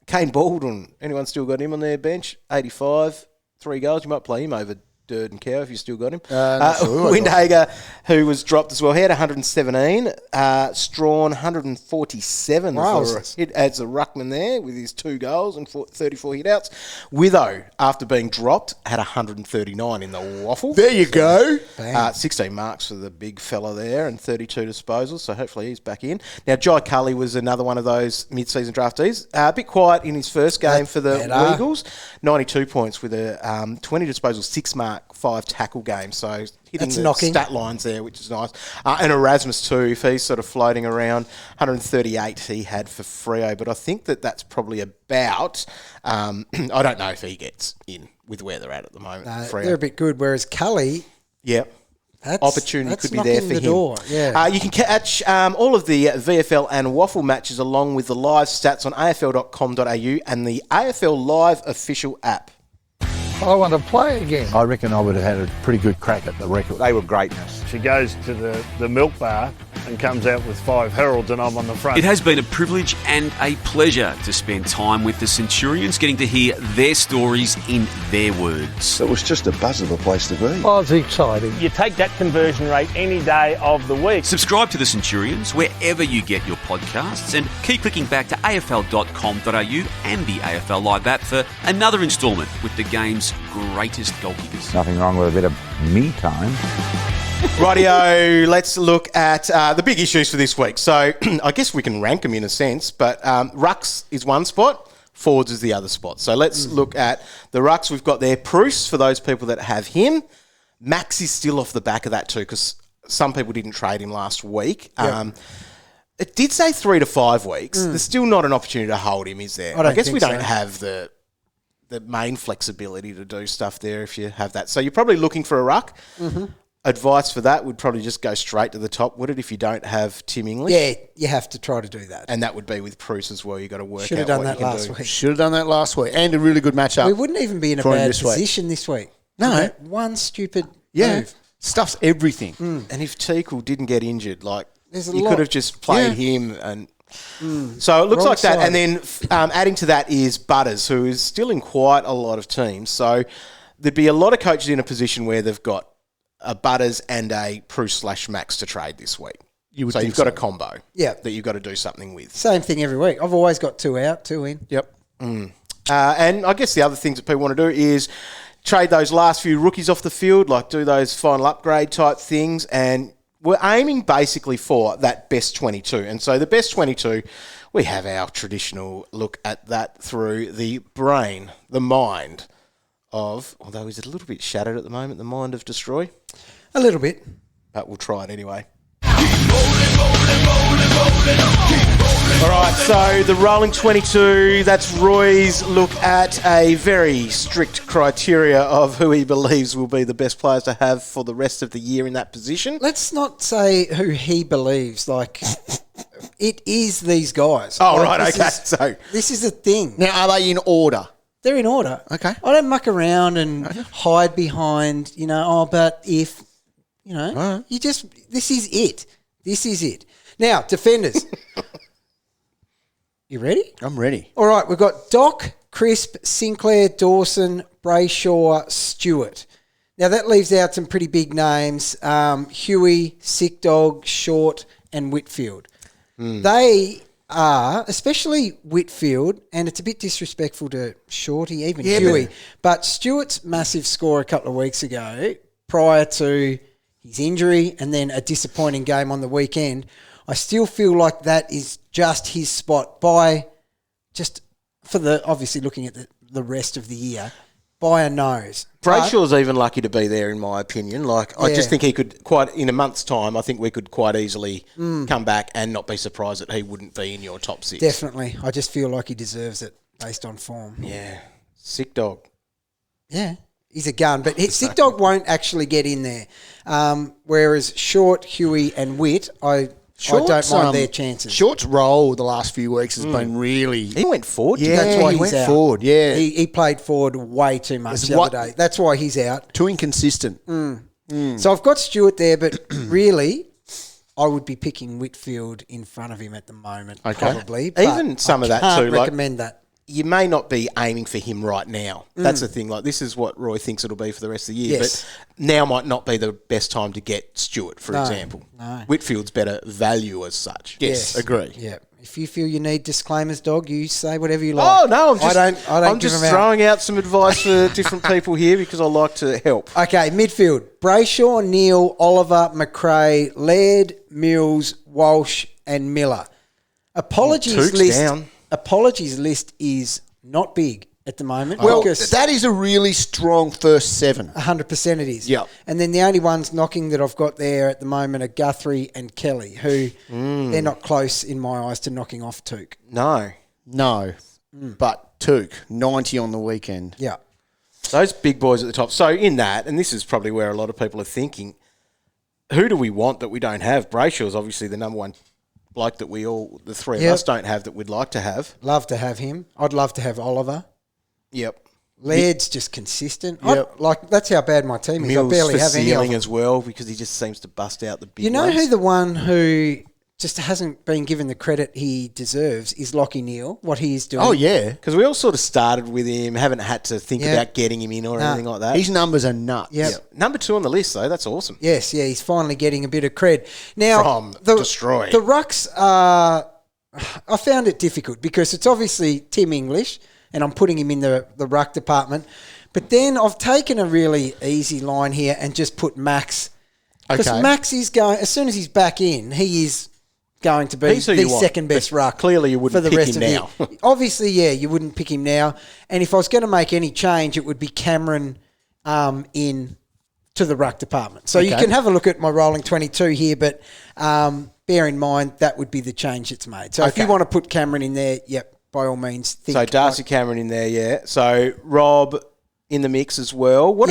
Kane Baldwin, anyone still got him on their bench? 85, 3 goals. You might play him over Durden Cow, if you still got him. Not sure. Windhager, who was dropped as well, he had 117. Strawn, 147 as a ruckman there with his 2 goals and 34 hit-outs. Witho, after being dropped, had 139 in the WAFL. There you go. 16 marks for the big fella there and 32 disposals, so hopefully he's back in. Now, Jai Cully was another one of those mid-season draftees. A bit quiet in his first game for the Eagles. 92 points with a 20 disposals, 6 mark, 5 tackle game. So hitting the stat lines there, which is nice. And Erasmus too, if he's sort of floating around, 138 he had for Freo. But I think that's probably about, I don't know if he gets in with where they're at the moment. They're a bit good, whereas Cully... Yeah. Opportunity could be there for him. Door. Yeah. You can catch all of the VFL and WAFL matches along with the live stats on afl.com.au and the AFL Live official app. I want to play again. I reckon I would have had a pretty good crack at the record. They were greatness. She goes to the milk bar and comes out with 5 heralds and I'm on the front. It has been a privilege and a pleasure to spend time with the Centurions, getting to hear their stories in their words. It was just a buzz of a place to be. Oh, it's exciting. You take that conversion rate any day of the week. Subscribe to the Centurions wherever you get your podcasts and keep clicking back to afl.com.au and the AFL Live app for another instalment with the game's greatest goal kickers. Nothing wrong with a bit of me time. Rightio, let's look at the big issues for this week. So I guess we can rank them in a sense, but Rucks is one spot, forwards is the other spot. So let's look at the Rucks. We've got there Bruce for those people that have him. Max is still off the back of that too because some people didn't trade him last week. Yep. It did say 3 to 5 weeks. There's still not an opportunity to hold him, is there? I guess we don't have the main flexibility to do stuff there if you have that. So you're probably looking for a ruck. Mm-hmm. Advice for that would probably just go straight to the top, would it, if you don't have Tim English? Yeah, you have to try to do that. And that would be with Bruce as well. You've got to work Should out have done what that you can last do. week. Should have done that last week. And a really good matchup. We wouldn't even be in a bad position this week. No. One stupid move. Stuffs everything. And if Teakle didn't get injured, like There's a you lot. could have just played him and... So it looks Wrong like that. side. And then adding to that is Butters, who is still in quite a lot of teams. So there'd be a lot of coaches in a position where they've got a Butters and a Bruce/Max to trade this week. You've got a combo that you've got to do something with. Same thing every week. I've always got 2 out, 2 in. Yep. And I guess the other things that people want to do is trade those last few rookies off the field, like do those final upgrade type things. And we're aiming basically for that best 22. And so the best 22, we have our traditional look at that through the brain, the mind of, although he's a little bit shattered at the moment, the mind of Destroy. A little bit. But we'll try it anyway. All right, so the rolling 22, that's Roy's look at a very strict criteria of who he believes will be the best players to have for the rest of the year in that position. Let's not say who he believes. Like, it is these guys. Oh, like, right, okay. This is a thing. Now, are they in order? They're in order. Okay. I don't muck around and hide behind, but if, you just, this is it. This is it. Now, defenders. You ready? I'm ready. All right, we've got Doc, Crisp, Sinclair, Dawson, Brayshaw, Stewart. Now, that leaves out some pretty big names. Huey, Sick Dog, Short, and Whitfield. They are, especially Whitfield, and it's a bit disrespectful to Shorty, even Huey, but Stewart's massive score a couple of weeks ago, prior to his injury and then a disappointing game on the weekend, I still feel like that is just his spot obviously looking at the rest of the year, by a nose. Brayshaw's even lucky to be there, in my opinion. I just think he could in a month's time, I think we could quite easily come back and not be surprised that he wouldn't be in your top 6. Definitely. I just feel like he deserves it based on form. Yeah. Sick Dog. Yeah. He's a gun, but Sick Dog won't actually get in there. Whereas Short, Huey and Witt, I don't mind their chances. Short's role the last few weeks has been really... He went forward. Yeah, that's why he he's went out. forward, yeah. He played forward way too much the other day. That's why he's out. Too inconsistent. So I've got Stewart there, but really, I would be picking Whitfield in front of him at the moment, probably. Even some of that too. I recommend that. you may not be aiming for him right now. That's the thing. Like, this is what Roy thinks it'll be for the rest of the year. Yes. But now might not be the best time to get Stewart, for example. No. Whitfield's better value as such. Yes. Agree. Yeah. If you feel you need disclaimers, dog, you say whatever you like. Oh, no, I'm just throwing out some advice for different people here because I like to help. Okay, midfield. Brayshaw, Neal, Oliver, McRae, Laird, Mills, Walsh and Miller. Apologies list is not big at the moment. Well, that is a really strong first 7. 100% it is. Yeah. And then the only ones knocking that I've got there at the moment are Guthrie and Kelly, who they're not close in my eyes to knocking off Took. No. But Took, 90 on the weekend. Yeah. Those big boys at the top. So in that, and this is probably where a lot of people are thinking, who do we want that we don't have? Brayshaw's obviously the number one bloke that the three of us don't have that we'd like to have. Love to have him. I'd love to have Oliver. Yep. Laird's just consistent. Yep. That's how bad my team is. Mills I barely have any of them. as well because he just seems to bust out the big You know ones. who the one who just hasn't been given the credit he deserves is Lachie Neale, what he is doing. Oh, yeah. Because we all sort of started with him, haven't had to think about getting him in or anything like that. His numbers are nuts. Yep. Number 2 on the list, though. That's awesome. Yes, he's finally getting a bit of cred. Now, From Destroy. The Rucks are... I found it difficult because it's obviously Tim English and I'm putting him in the ruck department. But then I've taken a really easy line here and just put Max. Because Max is going... As soon as he's back in, he is... going to be the second best ruck. Clearly you wouldn't for the pick rest him of now. the year. Obviously, yeah, you wouldn't pick him now. And if I was going to make any change, it would be Cameron in to the ruck department. So you can have a look at my rolling 22 here, but bear in mind that would be the change that's made. So if you want to put Cameron in there, yep, by all means. So Darcy Cameron in there, yeah. So Rob in the mix as well. What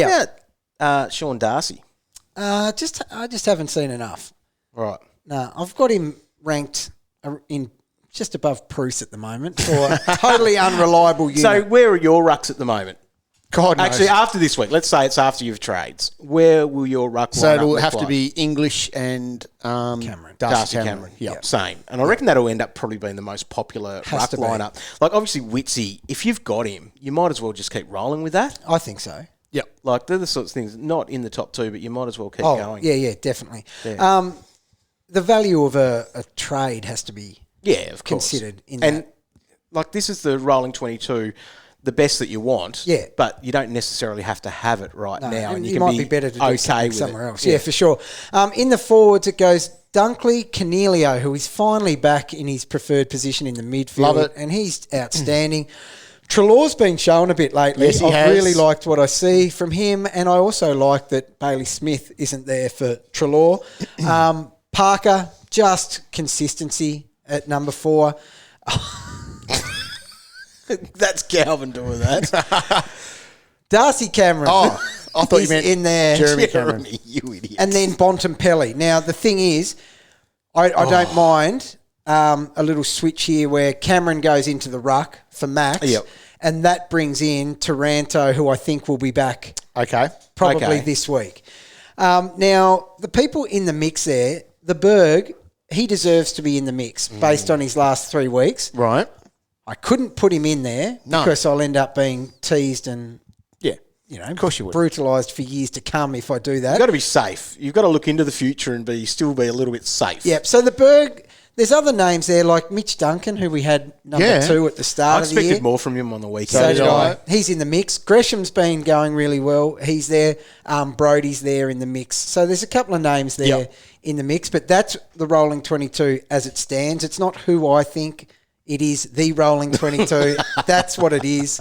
about Sean Darcy? I just haven't seen enough. Right. No, I've got him ranked in just above Bruce at the moment for a totally unreliable unit. So where are your rucks at the moment? God knows. Actually, after this week, let's say it's after you've trades. Where will your ruck So line up it'll look have like? to be English and Darcy Cameron. Yep. Same. And I reckon that'll end up probably being the most popular ruck lineup. Like, obviously, Witsy, if you've got him, you might as well just keep rolling with that. I think so. Yep. Like, they're the sorts of things, not in the top 2, but you might as well keep going. Yeah, definitely. Yeah. The value of a trade has to be of course. considered in and that. Like, this is the rolling 22, the best that you want. Yeah. But you don't necessarily have to have it right now. And you it can might be better to do something with somewhere it. else. Yeah, for sure. In the forwards, it goes Dunkley, Cornelio, who is finally back in his preferred position in the midfield. Love it. And he's outstanding. Trelaw's been shown a bit lately. Yes, he I've has. really liked what I see from him, and I also like that Bailey Smith isn't there for Trelaw. Parker, just consistency at number 4. That's Calvin doing that. Darcy Cameron. Oh, I thought you meant in there. Jeremy Cameron. You idiot. And then Bontempelli. Now, the thing is, I don't mind a little switch here where Cameron goes into the ruck for Max. Yep. And that brings in Taranto, who I think will be back probably this week. Now, the people in the mix there, the Berg, he deserves to be in the mix based on his last 3 weeks. Right. I couldn't put him in there because I'll end up being teased and of course you would. brutalised for years to come if I do that. You've got to be safe. You've got to look into the future and still be a little bit safe. Yep. So the Berg, there's other names there like Mitch Duncan, who we had number 2 at the I start of the year. expected more from him on the weekend. So did I. He's in the mix. Gresham's been going really well. He's there. Brodie's there in the mix. So there's a couple of names there in the mix, but that's the rolling 22 as it stands. It's not who I think it is, the rolling 22. That's what it is.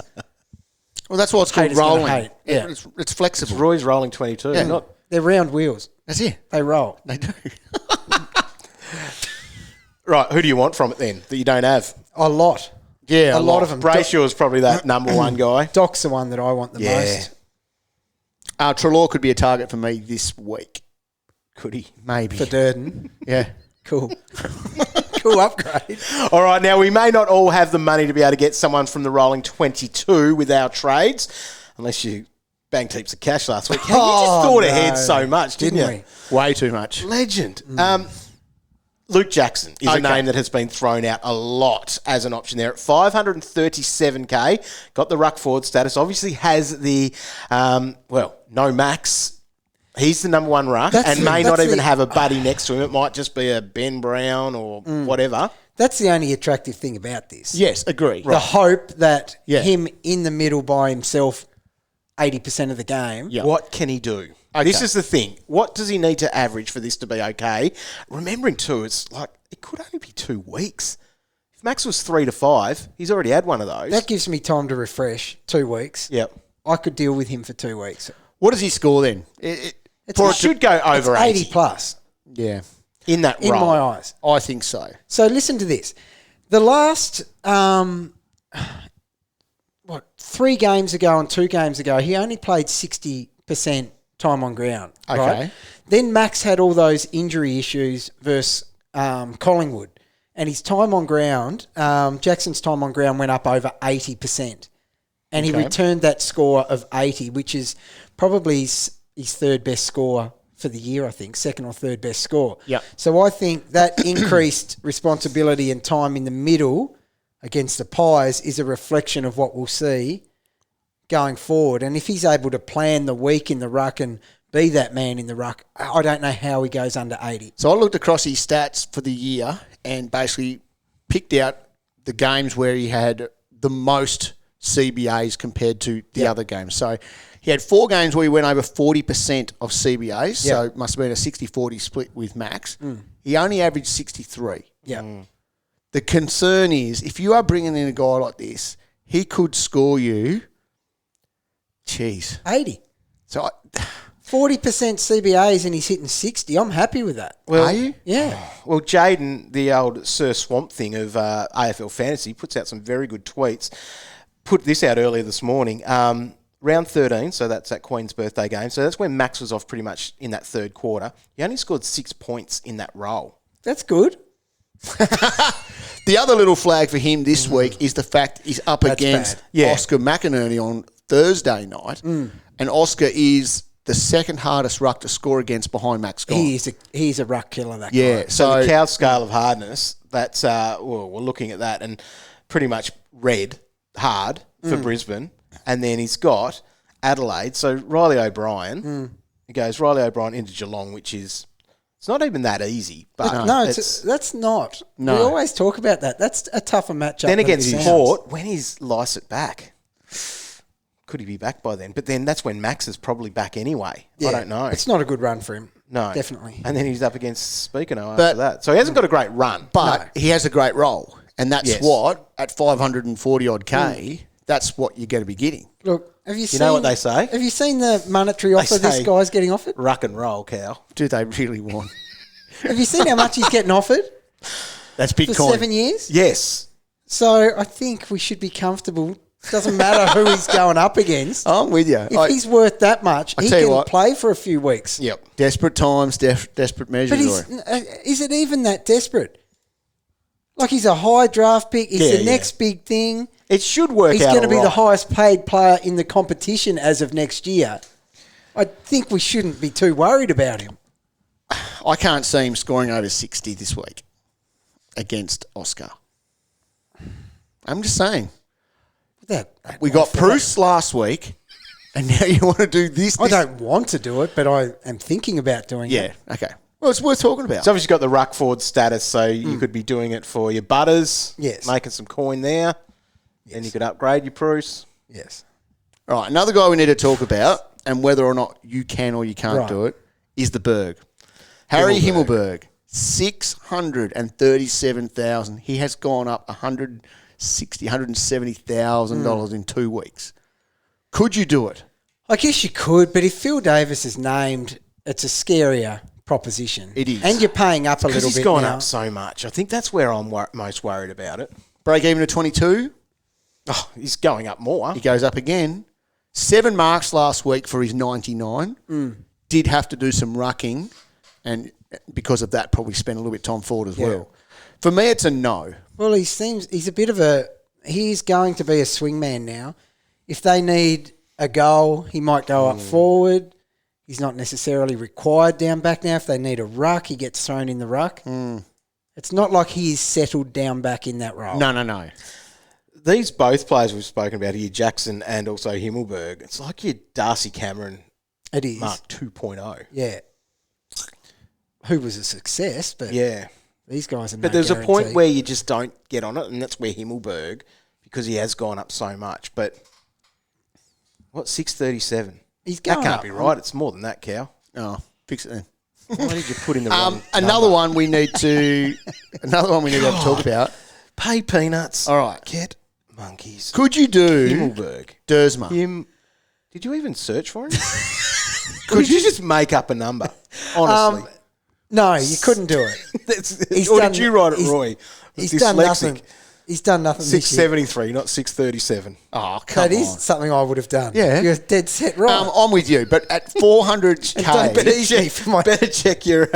Well, that's why it's called Haters gonna rolling. hate. Yeah. It's flexible. It's Roy's rolling 22. Yeah. Not They're round wheels. That's it. They roll. They do. right. Who do you want from it then that you don't have? A lot. Yeah, A lot of them. Brayshaw's probably that number 1 guy. Doc's the one that I want the most. Trelaw could be a target for me this week. Could he? Maybe. For Durden. Yeah. Cool. Cool upgrade. All right, now we may not all have the money to be able to get someone from the rolling 22 with our trades, unless you banged heaps of cash last week. Hey, you just thought ahead so much, didn't you? we? Way too much. Legend. Luke Jackson is a name that has been thrown out a lot as an option there at 537k. Got the ruck forward status. Obviously has the, no Max. He's the number one ruck and may not even have a buddy next to him. It might just be a Ben Brown or whatever. That's the only attractive thing about this. Yes, agree. The hope that him in the middle by himself 80% of the game. Yep. What can he do? Okay. This is the thing. What does he need to average for this to be okay? Remembering too, it's like it could only be 2 weeks. If Max was 3 to 5, he's already had one of those. That gives me time to refresh. 2 weeks. Yep. I could deal with him for 2 weeks. What does he score then? It should go over 80 plus. Yeah. In that role. In my eyes. I think so. So listen to this. The last 3 games ago and 2 games ago, he only played 60% time on ground. Okay. Right? Then Max had all those injury issues versus Collingwood. And his time on ground, Jackson's time on ground went up over 80%. And he returned that score of 80, which is probably his third best score for the year, I think. Second or third best score. Yep. So I think that increased responsibility and time in the middle against the Pies is a reflection of what we'll see going forward. And if he's able to plan the week in the ruck and be that man in the ruck, I don't know how he goes under 80. So I looked across his stats for the year and basically picked out the games where he had the most CBAs compared to the other games. So he had 4 games where he went over 40% of CBAs, so it must have been a 60-40 split with Max. He only averaged 63. Yeah. The concern is, if you are bringing in a guy like this, he could score you, 80. So 40% CBAs and he's hitting 60. I'm happy with that. Well, are you? Yeah. Well, Jaden, the old Sir Swamp thing of AFL Fantasy, puts out some very good tweets. Put this out earlier this morning. Round 13, so that's that Queen's birthday game. So that's when Max was off pretty much in that third quarter. He only scored 6 points in that role. That's good. The other little flag for him this week is the fact he's up against Oscar McInerney on Thursday night. And Oscar is the second hardest ruck to score against behind Max Gone. He's a ruck killer, that guy. So the Cow scale of hardness, that's we're looking at that, and pretty much red, hard for Brisbane. And then he's got Adelaide. So Riley O'Brien, he goes Riley O'Brien into Geelong, which is, it's not even that easy. But that's not. No. We always talk about that. That's a tougher matchup. Then against Port, when is Lycett back? Could he be back by then? But then that's when Max is probably back anyway. Yeah, I don't know. It's not a good run for him. No. Definitely. And then he's up against Speakano after that. So he hasn't got a great run. But he has a great role. And that's what, at 540 odd K, that's what you're going to be getting. Look, have you seen... You know what they say? Have you seen the monetary offer this guy's getting offered? Ruck and roll, Cow. Do they really want? Have you seen how much he's getting offered? That's Bitcoin. For 7 years? Yes. So I think we should be comfortable. Doesn't matter who he's going up against. I'm with you. If he's worth that much, he can play for a few weeks. Yep. Desperate times, desperate measures. But is it even that desperate? Like, he's a high draft pick. He's the next big thing. It should work out. He's going to be the highest paid player in the competition as of next year. I think we shouldn't be too worried about him. I can't see him scoring over 60 this week against Oscar. I'm just saying. We got Bruce last week, and now you want to do this. I don't want to do it, but I am thinking about doing it. Yeah, okay. Well, it's worth talking about. It's obviously got the ruck forward status, so you could be doing it for your Butters. Yes. Making some coin there. Yes. And you could upgrade your Bruce. Yes. All right, another guy we need to talk about, and whether or not you can or you can't do it, is the Berg. Harry Himmelberg, 637,000. He has gone up $170,000 in 2 weeks. Could you do it? I guess you could, but if Phil Davis is named, it's a scarier proposition. It is. And you're paying up a little bit. He's gone up so much. I think that's where I'm most worried about it. Break even to 22. Oh, he's going up more. He goes up again. 7 marks last week for his 99. Did have to do some rucking, and because of that, probably spent a little bit of time forward as well. For me, it's a no. Well, he's going to be a swingman now. If they need a goal, he might go up forward. He's not necessarily required down back now. If they need a ruck, he gets thrown in the ruck. It's not like he's settled down back in that role. No. These both players we've spoken about here, Jackson and also Himmelberg, it's like your Darcy Cameron It is. Mark 2.0. Yeah. Who was a success, but these guys are no But there's guarantee. a point where you just don't get on it, and that's where Himmelberg, because he has gone up so much. But, 637? He's going That can't up. be right. It's more than that, Cow. Oh, fix it then. Why did you put in the wrong another one we need to have a talk about. Pay peanuts. All right. Get monkeys. Could you do Himmelberg? Dursma? Did you even search for him? Could you just make up a number? Honestly. No, you couldn't do it. Or did you write it, Roy? He's done nothing. He's done nothing this year. 673, not 637. Oh, come That on. is something I would have done. Yeah. You're dead set right. I'm with you, but at 400k, don't believe me for my... Better check your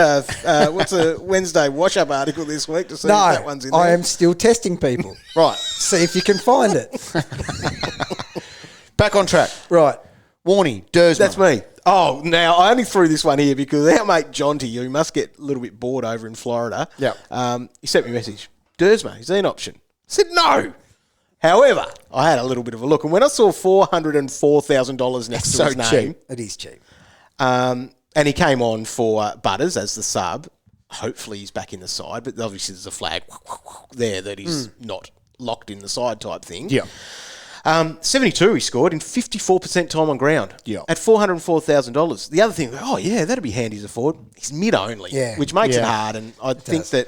what's a Wednesday wash-up article this week to see if that one's in there. I am still testing people. Right. See if you can find it. Back on track. Right. Warney, Dursma. That's me. Oh, now I only threw this one here because our mate Jonty, who must get a little bit bored over in Florida, he sent me a message. Dursma, is he an option? I said no. However, I had a little bit of a look, and when I saw $404,000 next to his name, cheap. It is cheap. and he came on for Butters as the sub. Hopefully, he's back in the side, but obviously there's a flag there that he's not locked in the side type thing. Yeah. 72 he scored in 54% time on ground at $404,000. The other thing, that'd be handy as a forward. He's mid only, which makes it hard, and I think that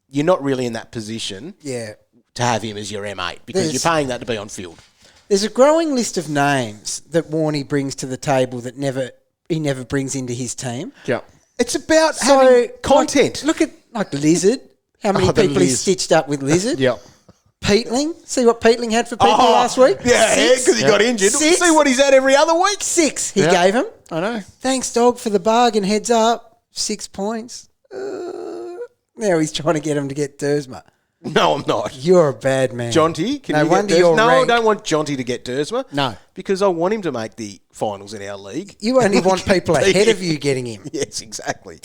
you're not really in that position to have him as your M8 because you're paying that to be on field. There's a growing list of names that Warney brings to the table that he never brings into his team. Yeah. It's about having content. Look at Lizard. How many people he stitched up with Lizard? Yeah. Peatling. See what Peatling had for people last week? Yeah, because he got injured. 6. See what he's had every other week? 6 he gave him. I know. Thanks, dog, for the bargain. Heads up. 6 points. Now he's trying to get him to get Dursma. No, I'm not. You're a bad man. Jonty, can you get Dursma? No, I don't want Jonty to get Dursma. No. Because I want him to make the finals in our league. You only want people ahead of you getting him. Yes, exactly.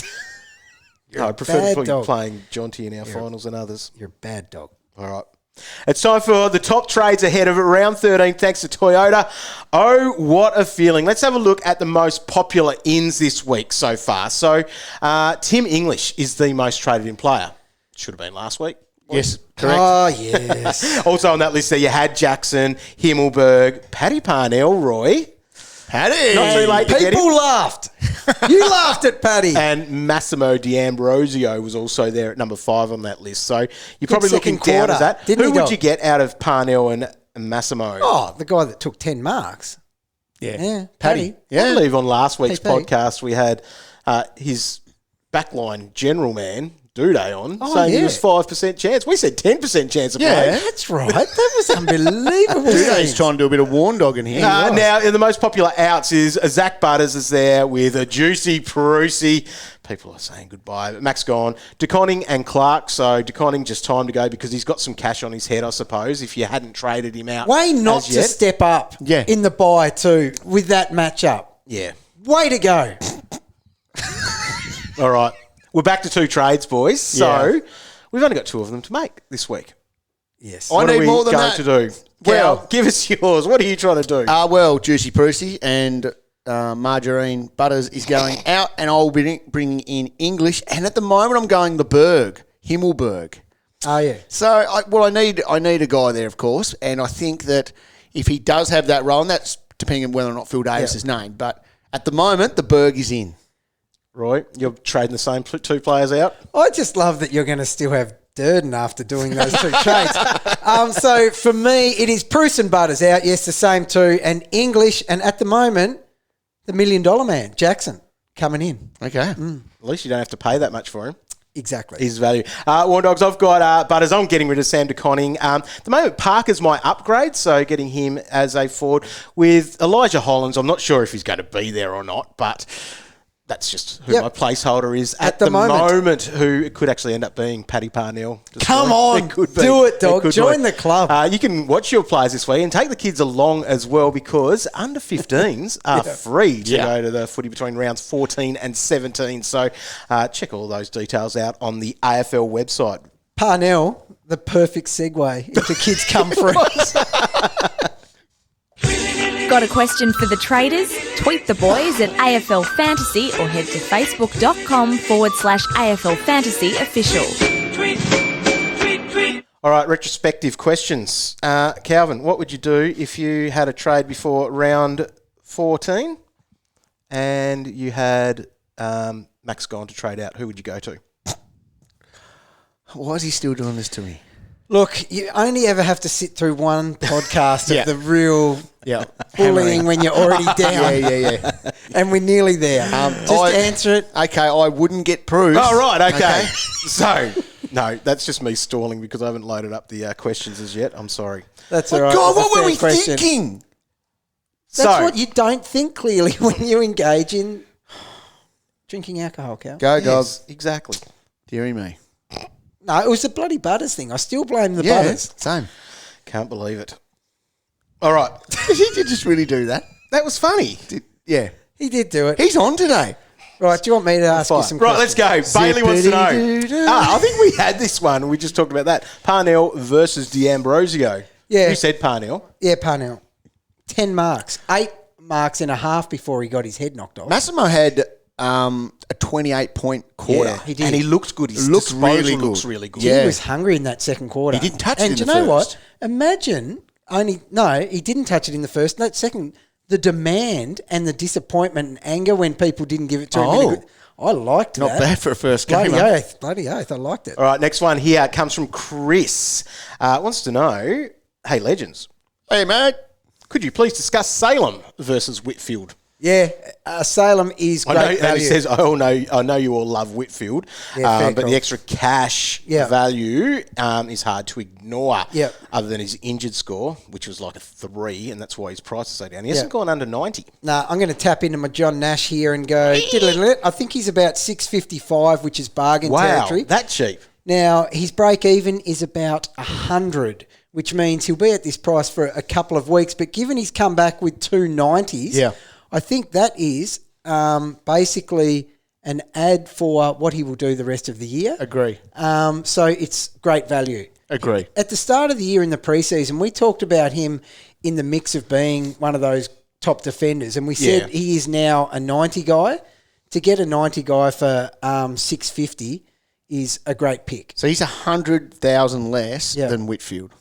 I prefer to be playing Jonty in our finals than others. You're a bad dog. All right. It's time for the top trades ahead of it. Round 13, thanks to Toyota. Oh, what a feeling. Let's have a look at the most popular ins this week so far. So, Tim English is the most traded in player. Should have been last week. Yes, correct. Oh, yes. Also on that list there, you had Jackson, Himmelberg, Paddy Parnell, Roy. Paddy. Not too late to get him. People laughed. You laughed at Paddy. And Massimo D'Ambrosio was also there at number 5 on that list. So you're probably looking down at that. Who would you get out of Parnell and Massimo? Oh, the guy that took 10 marks. Yeah. Paddy. I believe on last week's podcast we had his backline general man, Dude on, saying he was 5% chance. We said 10% chance of playing. That's right. That was unbelievable. Dude's trying to do a bit of warn dog in here. Now, the most popular outs is Zach Butters is there with a juicy Perussi. People are saying goodbye. Max gone. DeConning and Clark. So DeConning just time to go because he's got some cash on his head, I suppose, if you hadn't traded him out. Way not to step up in the buy too with that matchup. Yeah. Way to go. All right. We're back to 2 trades, boys. So we've only got 2 of them to make this week. Yes. What are we more than going that. to do? Well, give us yours. What are you trying to do? Juicy Perussi and Margarine Butters is going out, and I'll be bringing in English. And at the moment, I'm going the Berg, Himmelberg. Oh, yeah. So, I need a guy there, of course, and I think that if he does have that role, and that's depending on whether or not Phil Davis is named, but at the moment, the Berg is in. Roy, you're trading the same 2 players out? I just love that you're going to still have Durden after doing those 2 trades. So for me, it is Bruce and Butters out. Yes, the same 2. And English, and at the moment, the $1 million man, Jackson, coming in. Okay. At least you don't have to pay that much for him. Exactly. His value. Warn Dogs, I've got Butters. I'm getting rid of Sam DeConning. At the moment, Parker's my upgrade, so getting him as a forward. With Elijah Hollins, I'm not sure if he's going to be there or not, but That's just who my placeholder is at the moment. Who it could actually end up being Paddy Parnell. Come on, do it, dog. Join the club. You can watch your players this week and take the kids along as well, because under 15s are free to go to the footy between rounds 14 and 17. So check all those details out on the AFL website. Parnell, the perfect segue into kids come free. Got a question for the traders? Tweet the boys at AFL Fantasy or head to facebook.com/AFL Fantasy Official. All right, retrospective questions. Calvin, what would you do if you had a trade before round 14 and you had Max gone to trade out? Who would you go to? Why is he still doing this to me? Look, you only ever have to sit through one podcast of the real bullying when you're already down. Yeah. And we're nearly there. Answer it. Okay, I wouldn't get proof. Oh, right, okay. So, no, that's just me stalling because I haven't loaded up the questions as yet. I'm sorry. That's all right. God, what were we thinking? That's what you don't think clearly when you engage in drinking alcohol, Cal. Go, dog. Exactly. Deary me. No, it was the bloody Butters thing. I still blame the Butters. Same. Can't believe it. All right. Did he just really do that? That was funny. He did do it. He's on today. Right, do you want me to ask you some questions? Right, let's go. Bailey wants to know. I think we had this one. We just talked about that. Parnell versus D'Ambrosio. Yeah. You said Parnell. Yeah, Parnell. 10 marks. 8 marks and a half before he got his head knocked off. Massimo had a 28-point quarter. Yeah, he did. And he looked good. His looks disposal really good. looks really good. He was hungry in that second quarter. He didn't touch it and in do the you know first. what? Imagine he didn't touch it in the first. That second, the demand and the disappointment and anger when people didn't give it to him. I liked that. Not bad for a first game. Bloody oath. I liked it. All right, next one here comes from Chris. Wants to know, hey, legends. Hey, mate. Could you please discuss Salem versus Whitfield? Yeah, Salem is great value. And he says, I know you all love Whitfield, but the extra cash value is hard to ignore. Yep. Other than his injured score, which was like a 3, and that's why his price is so down. He hasn't gone under 90. Nah, I'm going to tap into my John Nash here and go, I think he's about 655, which is bargain territory. Wow, that cheap. Now, his break even is about 100, which means he'll be at this price for a couple of weeks. But given he's come back with 2 90s, I think that is basically an ad for what he will do the rest of the year. Agree. So it's great value. Agree. At the start of the year in the preseason, we talked about him in the mix of being one of those top defenders, and we said he is now a 90 guy. To get a 90 guy for 650 is a great pick. So he's 100,000 less than Whitfield.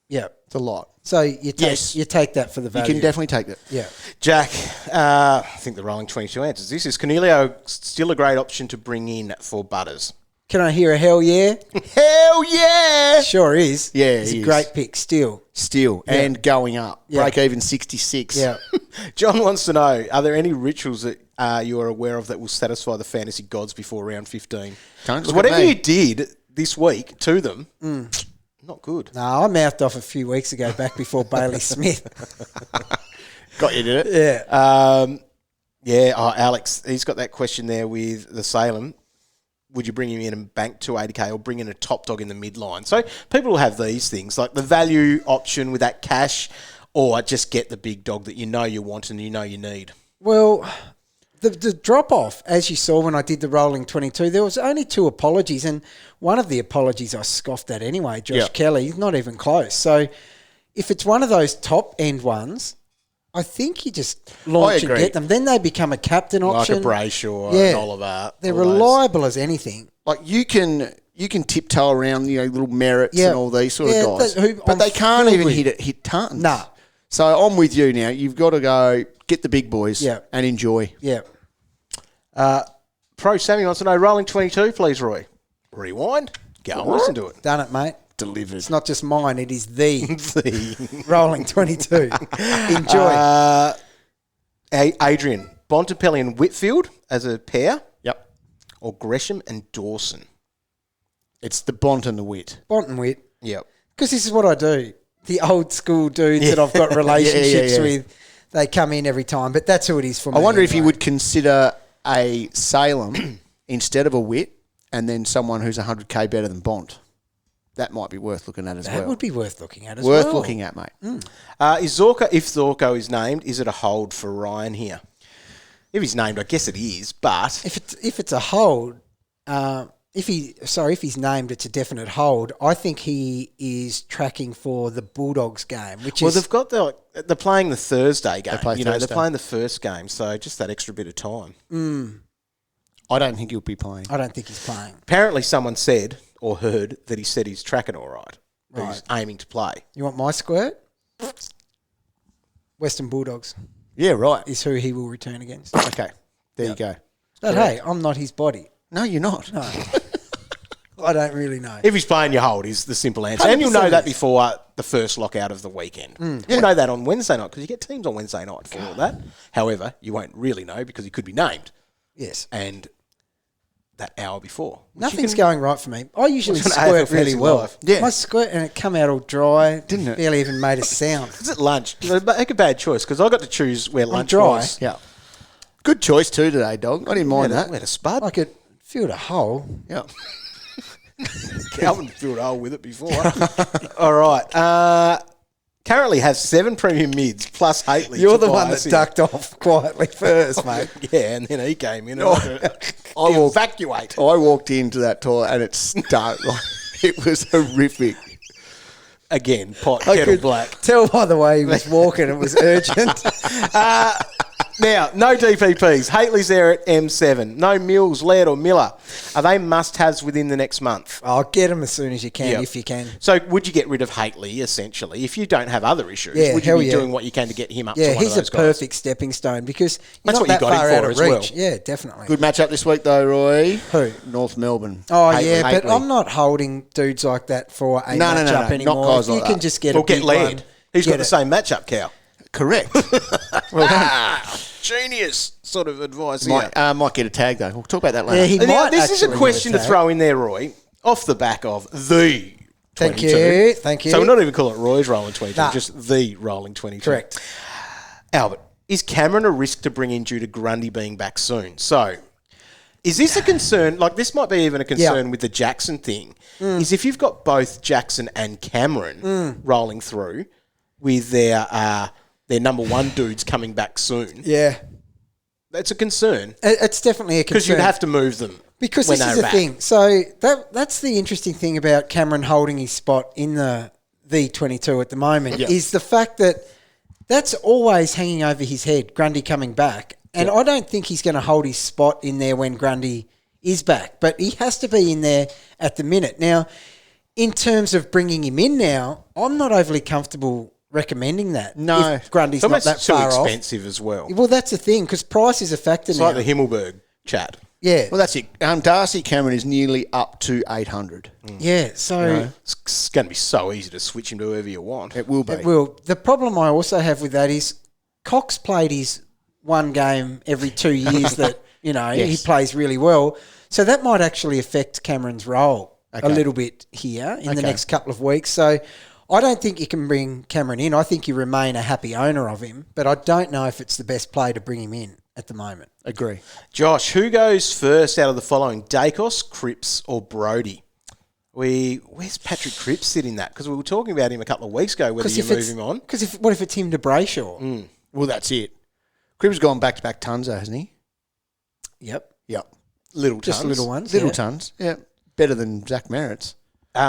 Yeah. It's a lot. So you take that for the value. You can definitely take that. Yeah. Jack, I think the rolling 22 answers this. Is Cornelio still a great option to bring in for Butters? Can I hear a hell yeah? Hell yeah! Sure is. Yeah, it's a great pick still. And going up. Yeah. Break even 66. Yeah. John wants to know, are there any rituals that you are aware of that will satisfy the fantasy gods before round 15? Because whatever you did this week to them, not good. No, I mouthed off a few weeks ago back before Bailey Smith. Got you, did it? Yeah. Alex, he's got that question there with the Salem. Would you bring him in and bank 280k or bring in a top dog in the midline? So people will have these things, like the value option with that cash, or just get the big dog that you know you want and you know you need. Well, the drop-off, as you saw when I did the rolling 22, there was only 2 apologies, and one of the apologies I scoffed at anyway, Josh Kelly, not even close. So if it's one of those top-end ones, I think you just launch and get them. Then they become a captain option. Like a Brayshaw and Oliver. They're reliable as anything. Like you can tiptoe around, little merits and all these sort of guys. But they can't even hit tons. Nah. So I'm with you now. You've got to go get the big boys and enjoy. Yeah. Pro Sammy wants to know, rolling 22, please, Roy. Rewind. Go and listen to it. Done it, mate. Delivered. It's not just mine, it is the rolling 22. Enjoy. Adrian, Bontempelli and Whitfield as a pair? Yep. Or Gresham and Dawson? It's the Bont and the Wit. Bont and Wit. Yep. Because this is what I do. The old school dudes that I've got relationships with, they come in every time. But that's who it is for me. I wonder if you would consider a Salem instead of a Witt, and then someone who's 100k better than Bont. That might be worth looking at as well. That would be worth looking at as well. Worth looking at, mate. Is Zorko, if Zorko is named, is it a hold for Ryan here? If he's named, I guess it is, but... If it's a hold, if he's named, it's a definite hold. I think he is tracking for the Bulldogs game, they're playing the Thursday game. They're playing the first game, so just that extra bit of time. I don't think he'll be playing. I don't think he's playing. Apparently someone said or heard that he said he's tracking all right. He's aiming to play. You want my squirt? Western Bulldogs. Yeah, right. Is who he will return against. Okay, there you go. But hey, I'm not his body. No, you're not. No. I don't really know. If he's playing, you hold is the simple answer. And you'll know that before the first lockout of the weekend. You'll know that on Wednesday night because you get teams on Wednesday night for all that. However, you won't really know because he could be named. Yes. And that hour before. Nothing's going right for me. I usually squirt really well. Yeah. My squirt and it come out all dry. Didn't it? Barely even made a sound. It's at lunch. Make a bad choice because I got to choose where lunch dry. was. Yeah. Good choice too today, dog. I didn't mind that. We had a spud. I could filled a hole. Yeah. Calvin filled a hole with it before. All right. Currently has 7 premium mids plus Haitley. You're the one that ducked off quietly first, mate. Yeah, and then he came in. I will evacuate. I walked into that toilet and it stunk. It was horrific. Again, kettle black. Tell by the way he was walking, it was urgent. Now, no DPPs. Haitley's there at M7. No Mills, Laird or Miller. Are they must-haves within the next month? I'll get them as soon as you can, if you can. So would you get rid of Haitley, essentially, if you don't have other issues? Would you be doing what you can to get him up to one of those guys? Yeah, he's a perfect stepping stone because that's what not you that got far him out for of as reach. well. Yeah, definitely. Good matchup this week, though, Roy. Who? North Melbourne. Oh, Haitley. but I'm not holding dudes like that for a matchup anymore. Not guys if like you can that. just get or a big get Laird. one, He's got the same matchup, Cal. Correct. Well done. Genius sort of advice. Might get a tag, though. We'll talk about that later. Yeah, he might. This is a question to throw in there, Roy, off the back of the 22. Thank you. So we're not even calling it Roy's rolling 22, just the rolling 22. Correct. Albert, is Cameron a risk to bring in due to Grundy being back soon? So is this a concern? Like, this might be even a concern with the Jackson thing, is if you've got both Jackson and Cameron rolling through with their number one dudes coming back soon. Yeah. That's a concern. It's definitely a concern. Because you'd have to move them. Because this is the thing. So that's the interesting thing about Cameron holding his spot in the V22 at the moment is the fact that that's always hanging over his head, Grundy coming back. And I don't think he's going to hold his spot in there when Grundy is back. But he has to be in there at the minute. Now, in terms of bringing him in now, I'm not overly comfortable recommending that. No. If Grundy's not that far off. Too expensive as well. Well, that's the thing, because price is a factor it's now. It's like the Himmelberg chat. Yeah. Well, that's it. Darcy Cameron is nearly up to 800. Yeah, so... It's going to be so easy to switch him to whoever you want. It will be. It will. The problem I also have with that is Cox played his one game every 2 years that, he plays really well. So that might actually affect Cameron's role a little bit here in the next couple of weeks. So I don't think you can bring Cameron in. I think you remain a happy owner of him, but I don't know if it's the best play to bring him in at the moment. Agree. Josh, who goes first out of the following? Dacos, Cripps or Brody? Where's Patrick Cripps sitting that? Because we were talking about him a couple of weeks ago, whether you move him on. Because what if it's him to Brayshaw? Well, that's it. Cripps gone back-to-back tons, hasn't he? Yep. Little tons. Just little ones. Little tons, yeah. Better than Zach Merritt's. So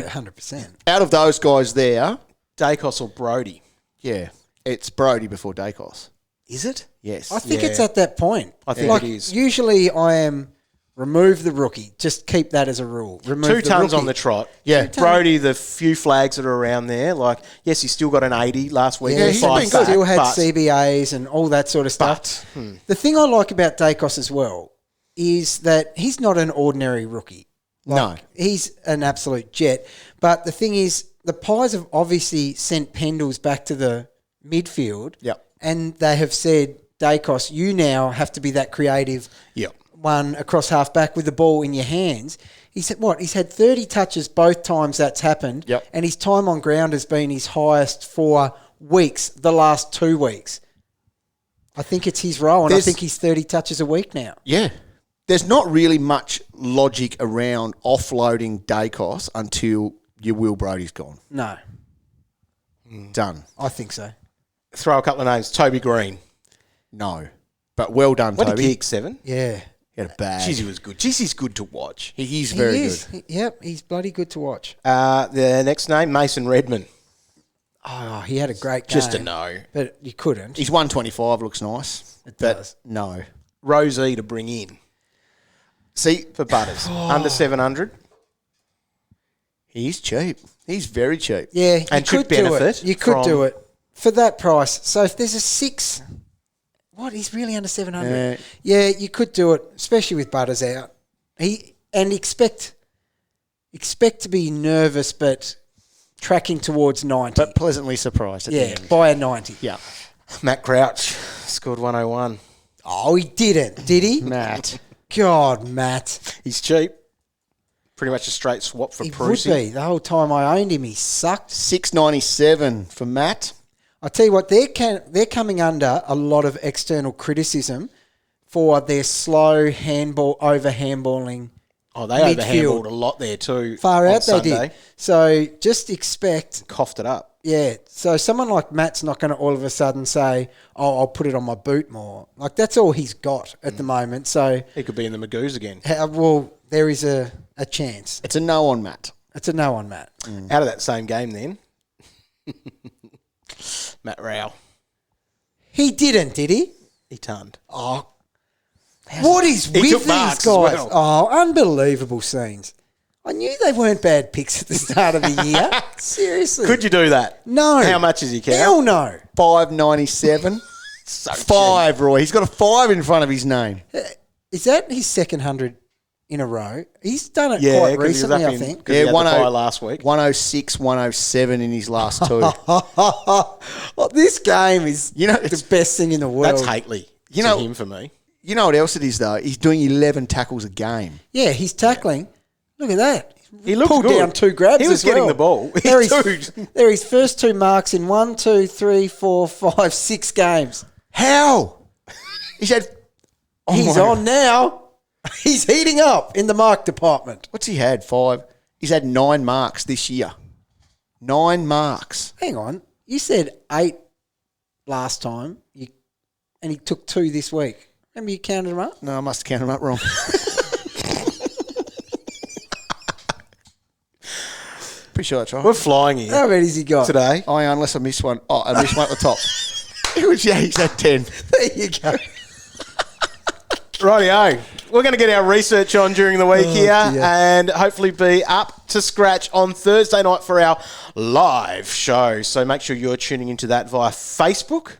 100%. Out of those guys there, Dacos or Brody? Yeah, it's Brody before Dacos. Is it? Yes. I think it's at that point. I think it is. Usually I am remove the rookie. Just keep that as a rule. Remove 2 tons on the trot. Yeah. Brody, the few flags that are around there, like, yes, he's still got an 80 last week. Yeah, he's been good. Still had CBAs and all that sort of stuff. The thing I like about Dacos as well is that he's not an ordinary rookie. No. He's an absolute jet. But the thing is, the Pies have obviously sent Pendles back to the midfield. Yep. And they have said, Dacos, you now have to be that creative one across half back with the ball in your hands. He said, he's had 30 touches both times that's happened. Yep. And his time on ground has been his highest for weeks, the last 2 weeks. I think it's his role, and I think he's 30 touches a week now. Yeah. There's not really much logic around offloading Dacos until your Will Brody's gone. No. Done. I think so. Throw a couple of names. Toby Green. No. But well done, What Toby. a kick, 7. Yeah. He had a bag. Jeez, he was good. Jeez, he's good to watch. He's very good. Yep, he's bloody good to watch. The next name, Mason Redman. Oh, he had a great game. Just a no. But you couldn't. He's 125, looks nice. It but does. no. Rosie to bring in. See, For Butters. Under 700. he's cheap. He's very cheap. Yeah, And you should could do benefit it. You could from- do it for that price. So if there's a 6, what? He's really under 700. Yeah, you could do it, especially with Butters out. Expect to be nervous, but tracking towards 90. But pleasantly surprised at the end. By a 90. Yeah. Matt Crouch scored 101. Oh, he didn't, did he? Matt. God, Matt. He's cheap. Pretty much a straight swap for He would Prusy. be. The whole time I owned him, he sucked. 697 for Matt. I tell you what, they're coming under a lot of external criticism for their slow over handballing. Oh, they midfield. overhandled a lot there too. Far on out they Sunday. did. So just expect. Coughed it up. Yeah. So someone like Matt's not going to all of a sudden say, "Oh, I'll put it on my boot more." Like that's all he's got at the moment. So He could be in the Magoos again. well, there is a chance. It's a no on Matt. It's a no on Matt. Out of that same game then. Matt Rao. He didn't, did he? He turned. Oh, what is He with took these marks guys? as well. Oh, unbelievable scenes. I knew they weren't bad picks at the start of the year. Seriously. Could you do that? No. How much is he, Cal? Hell no. 597. So 5, Roy. He's got a 5 in front of his name. Is that his second 100 in a row? He's done it Yeah, quite 'cause he was recently, up I in- think. 'cause he had the bye last week. 106, 107 in his last 2. Well, this game is You know, the it's- best thing in the world. That's Haitley. You know- him for me. You know what else it is, though? He's doing 11 tackles a game. Yeah, he's tackling. Look at that. He looks pulled good. down 2 grabs. He was as well. getting the ball. They're Dude. they're his first 2 marks in 1, 2, 3, 4, 5, 6 games. How? He's had... He's my- on now. He's heating up in the mark department. What's he had? 5? He's had 9 marks this year. 9 marks. Hang on. You said 8 last time, and he took 2 this week. Remember you counted them up? No, I must have counted him up wrong. Pretty sure that's right. We're flying here How many has he got? today. Unless I missed one. Oh, I missed one at the top. He's had 10. There you go. Rightio. We're going to get our research on during the week here dear. and hopefully be up to scratch on Thursday night for our live show. So make sure you're tuning into that via Facebook.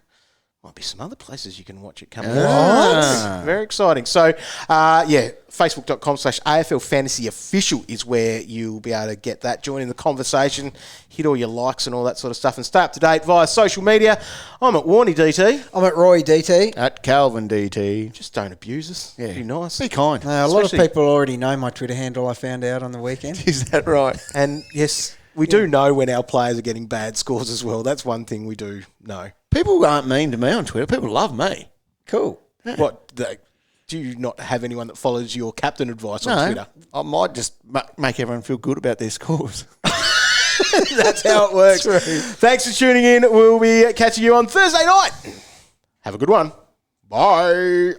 Might be some other places you can watch it coming out. Very exciting. So, facebook.com/AFL Fantasy Official is where you'll be able to get that. Join in the conversation, hit all your likes and all that sort of stuff, and stay up to date via social media. I'm at Warney DT. I'm at Roy DT. At Calvin DT. Just don't abuse us. Yeah. Be nice. Be kind. A lot of Especially- people already know my Twitter handle I found out on the weekend. Is that right? And yes, we do know when our players are getting bad scores as well. That's one thing we do know. People aren't mean to me on Twitter. People love me. Cool. What do you not have anyone that follows your captain advice on Twitter? I might just make everyone feel good about their scores. That's how it works. Thanks for tuning in. We'll be catching you on Thursday night. Have a good one. Bye.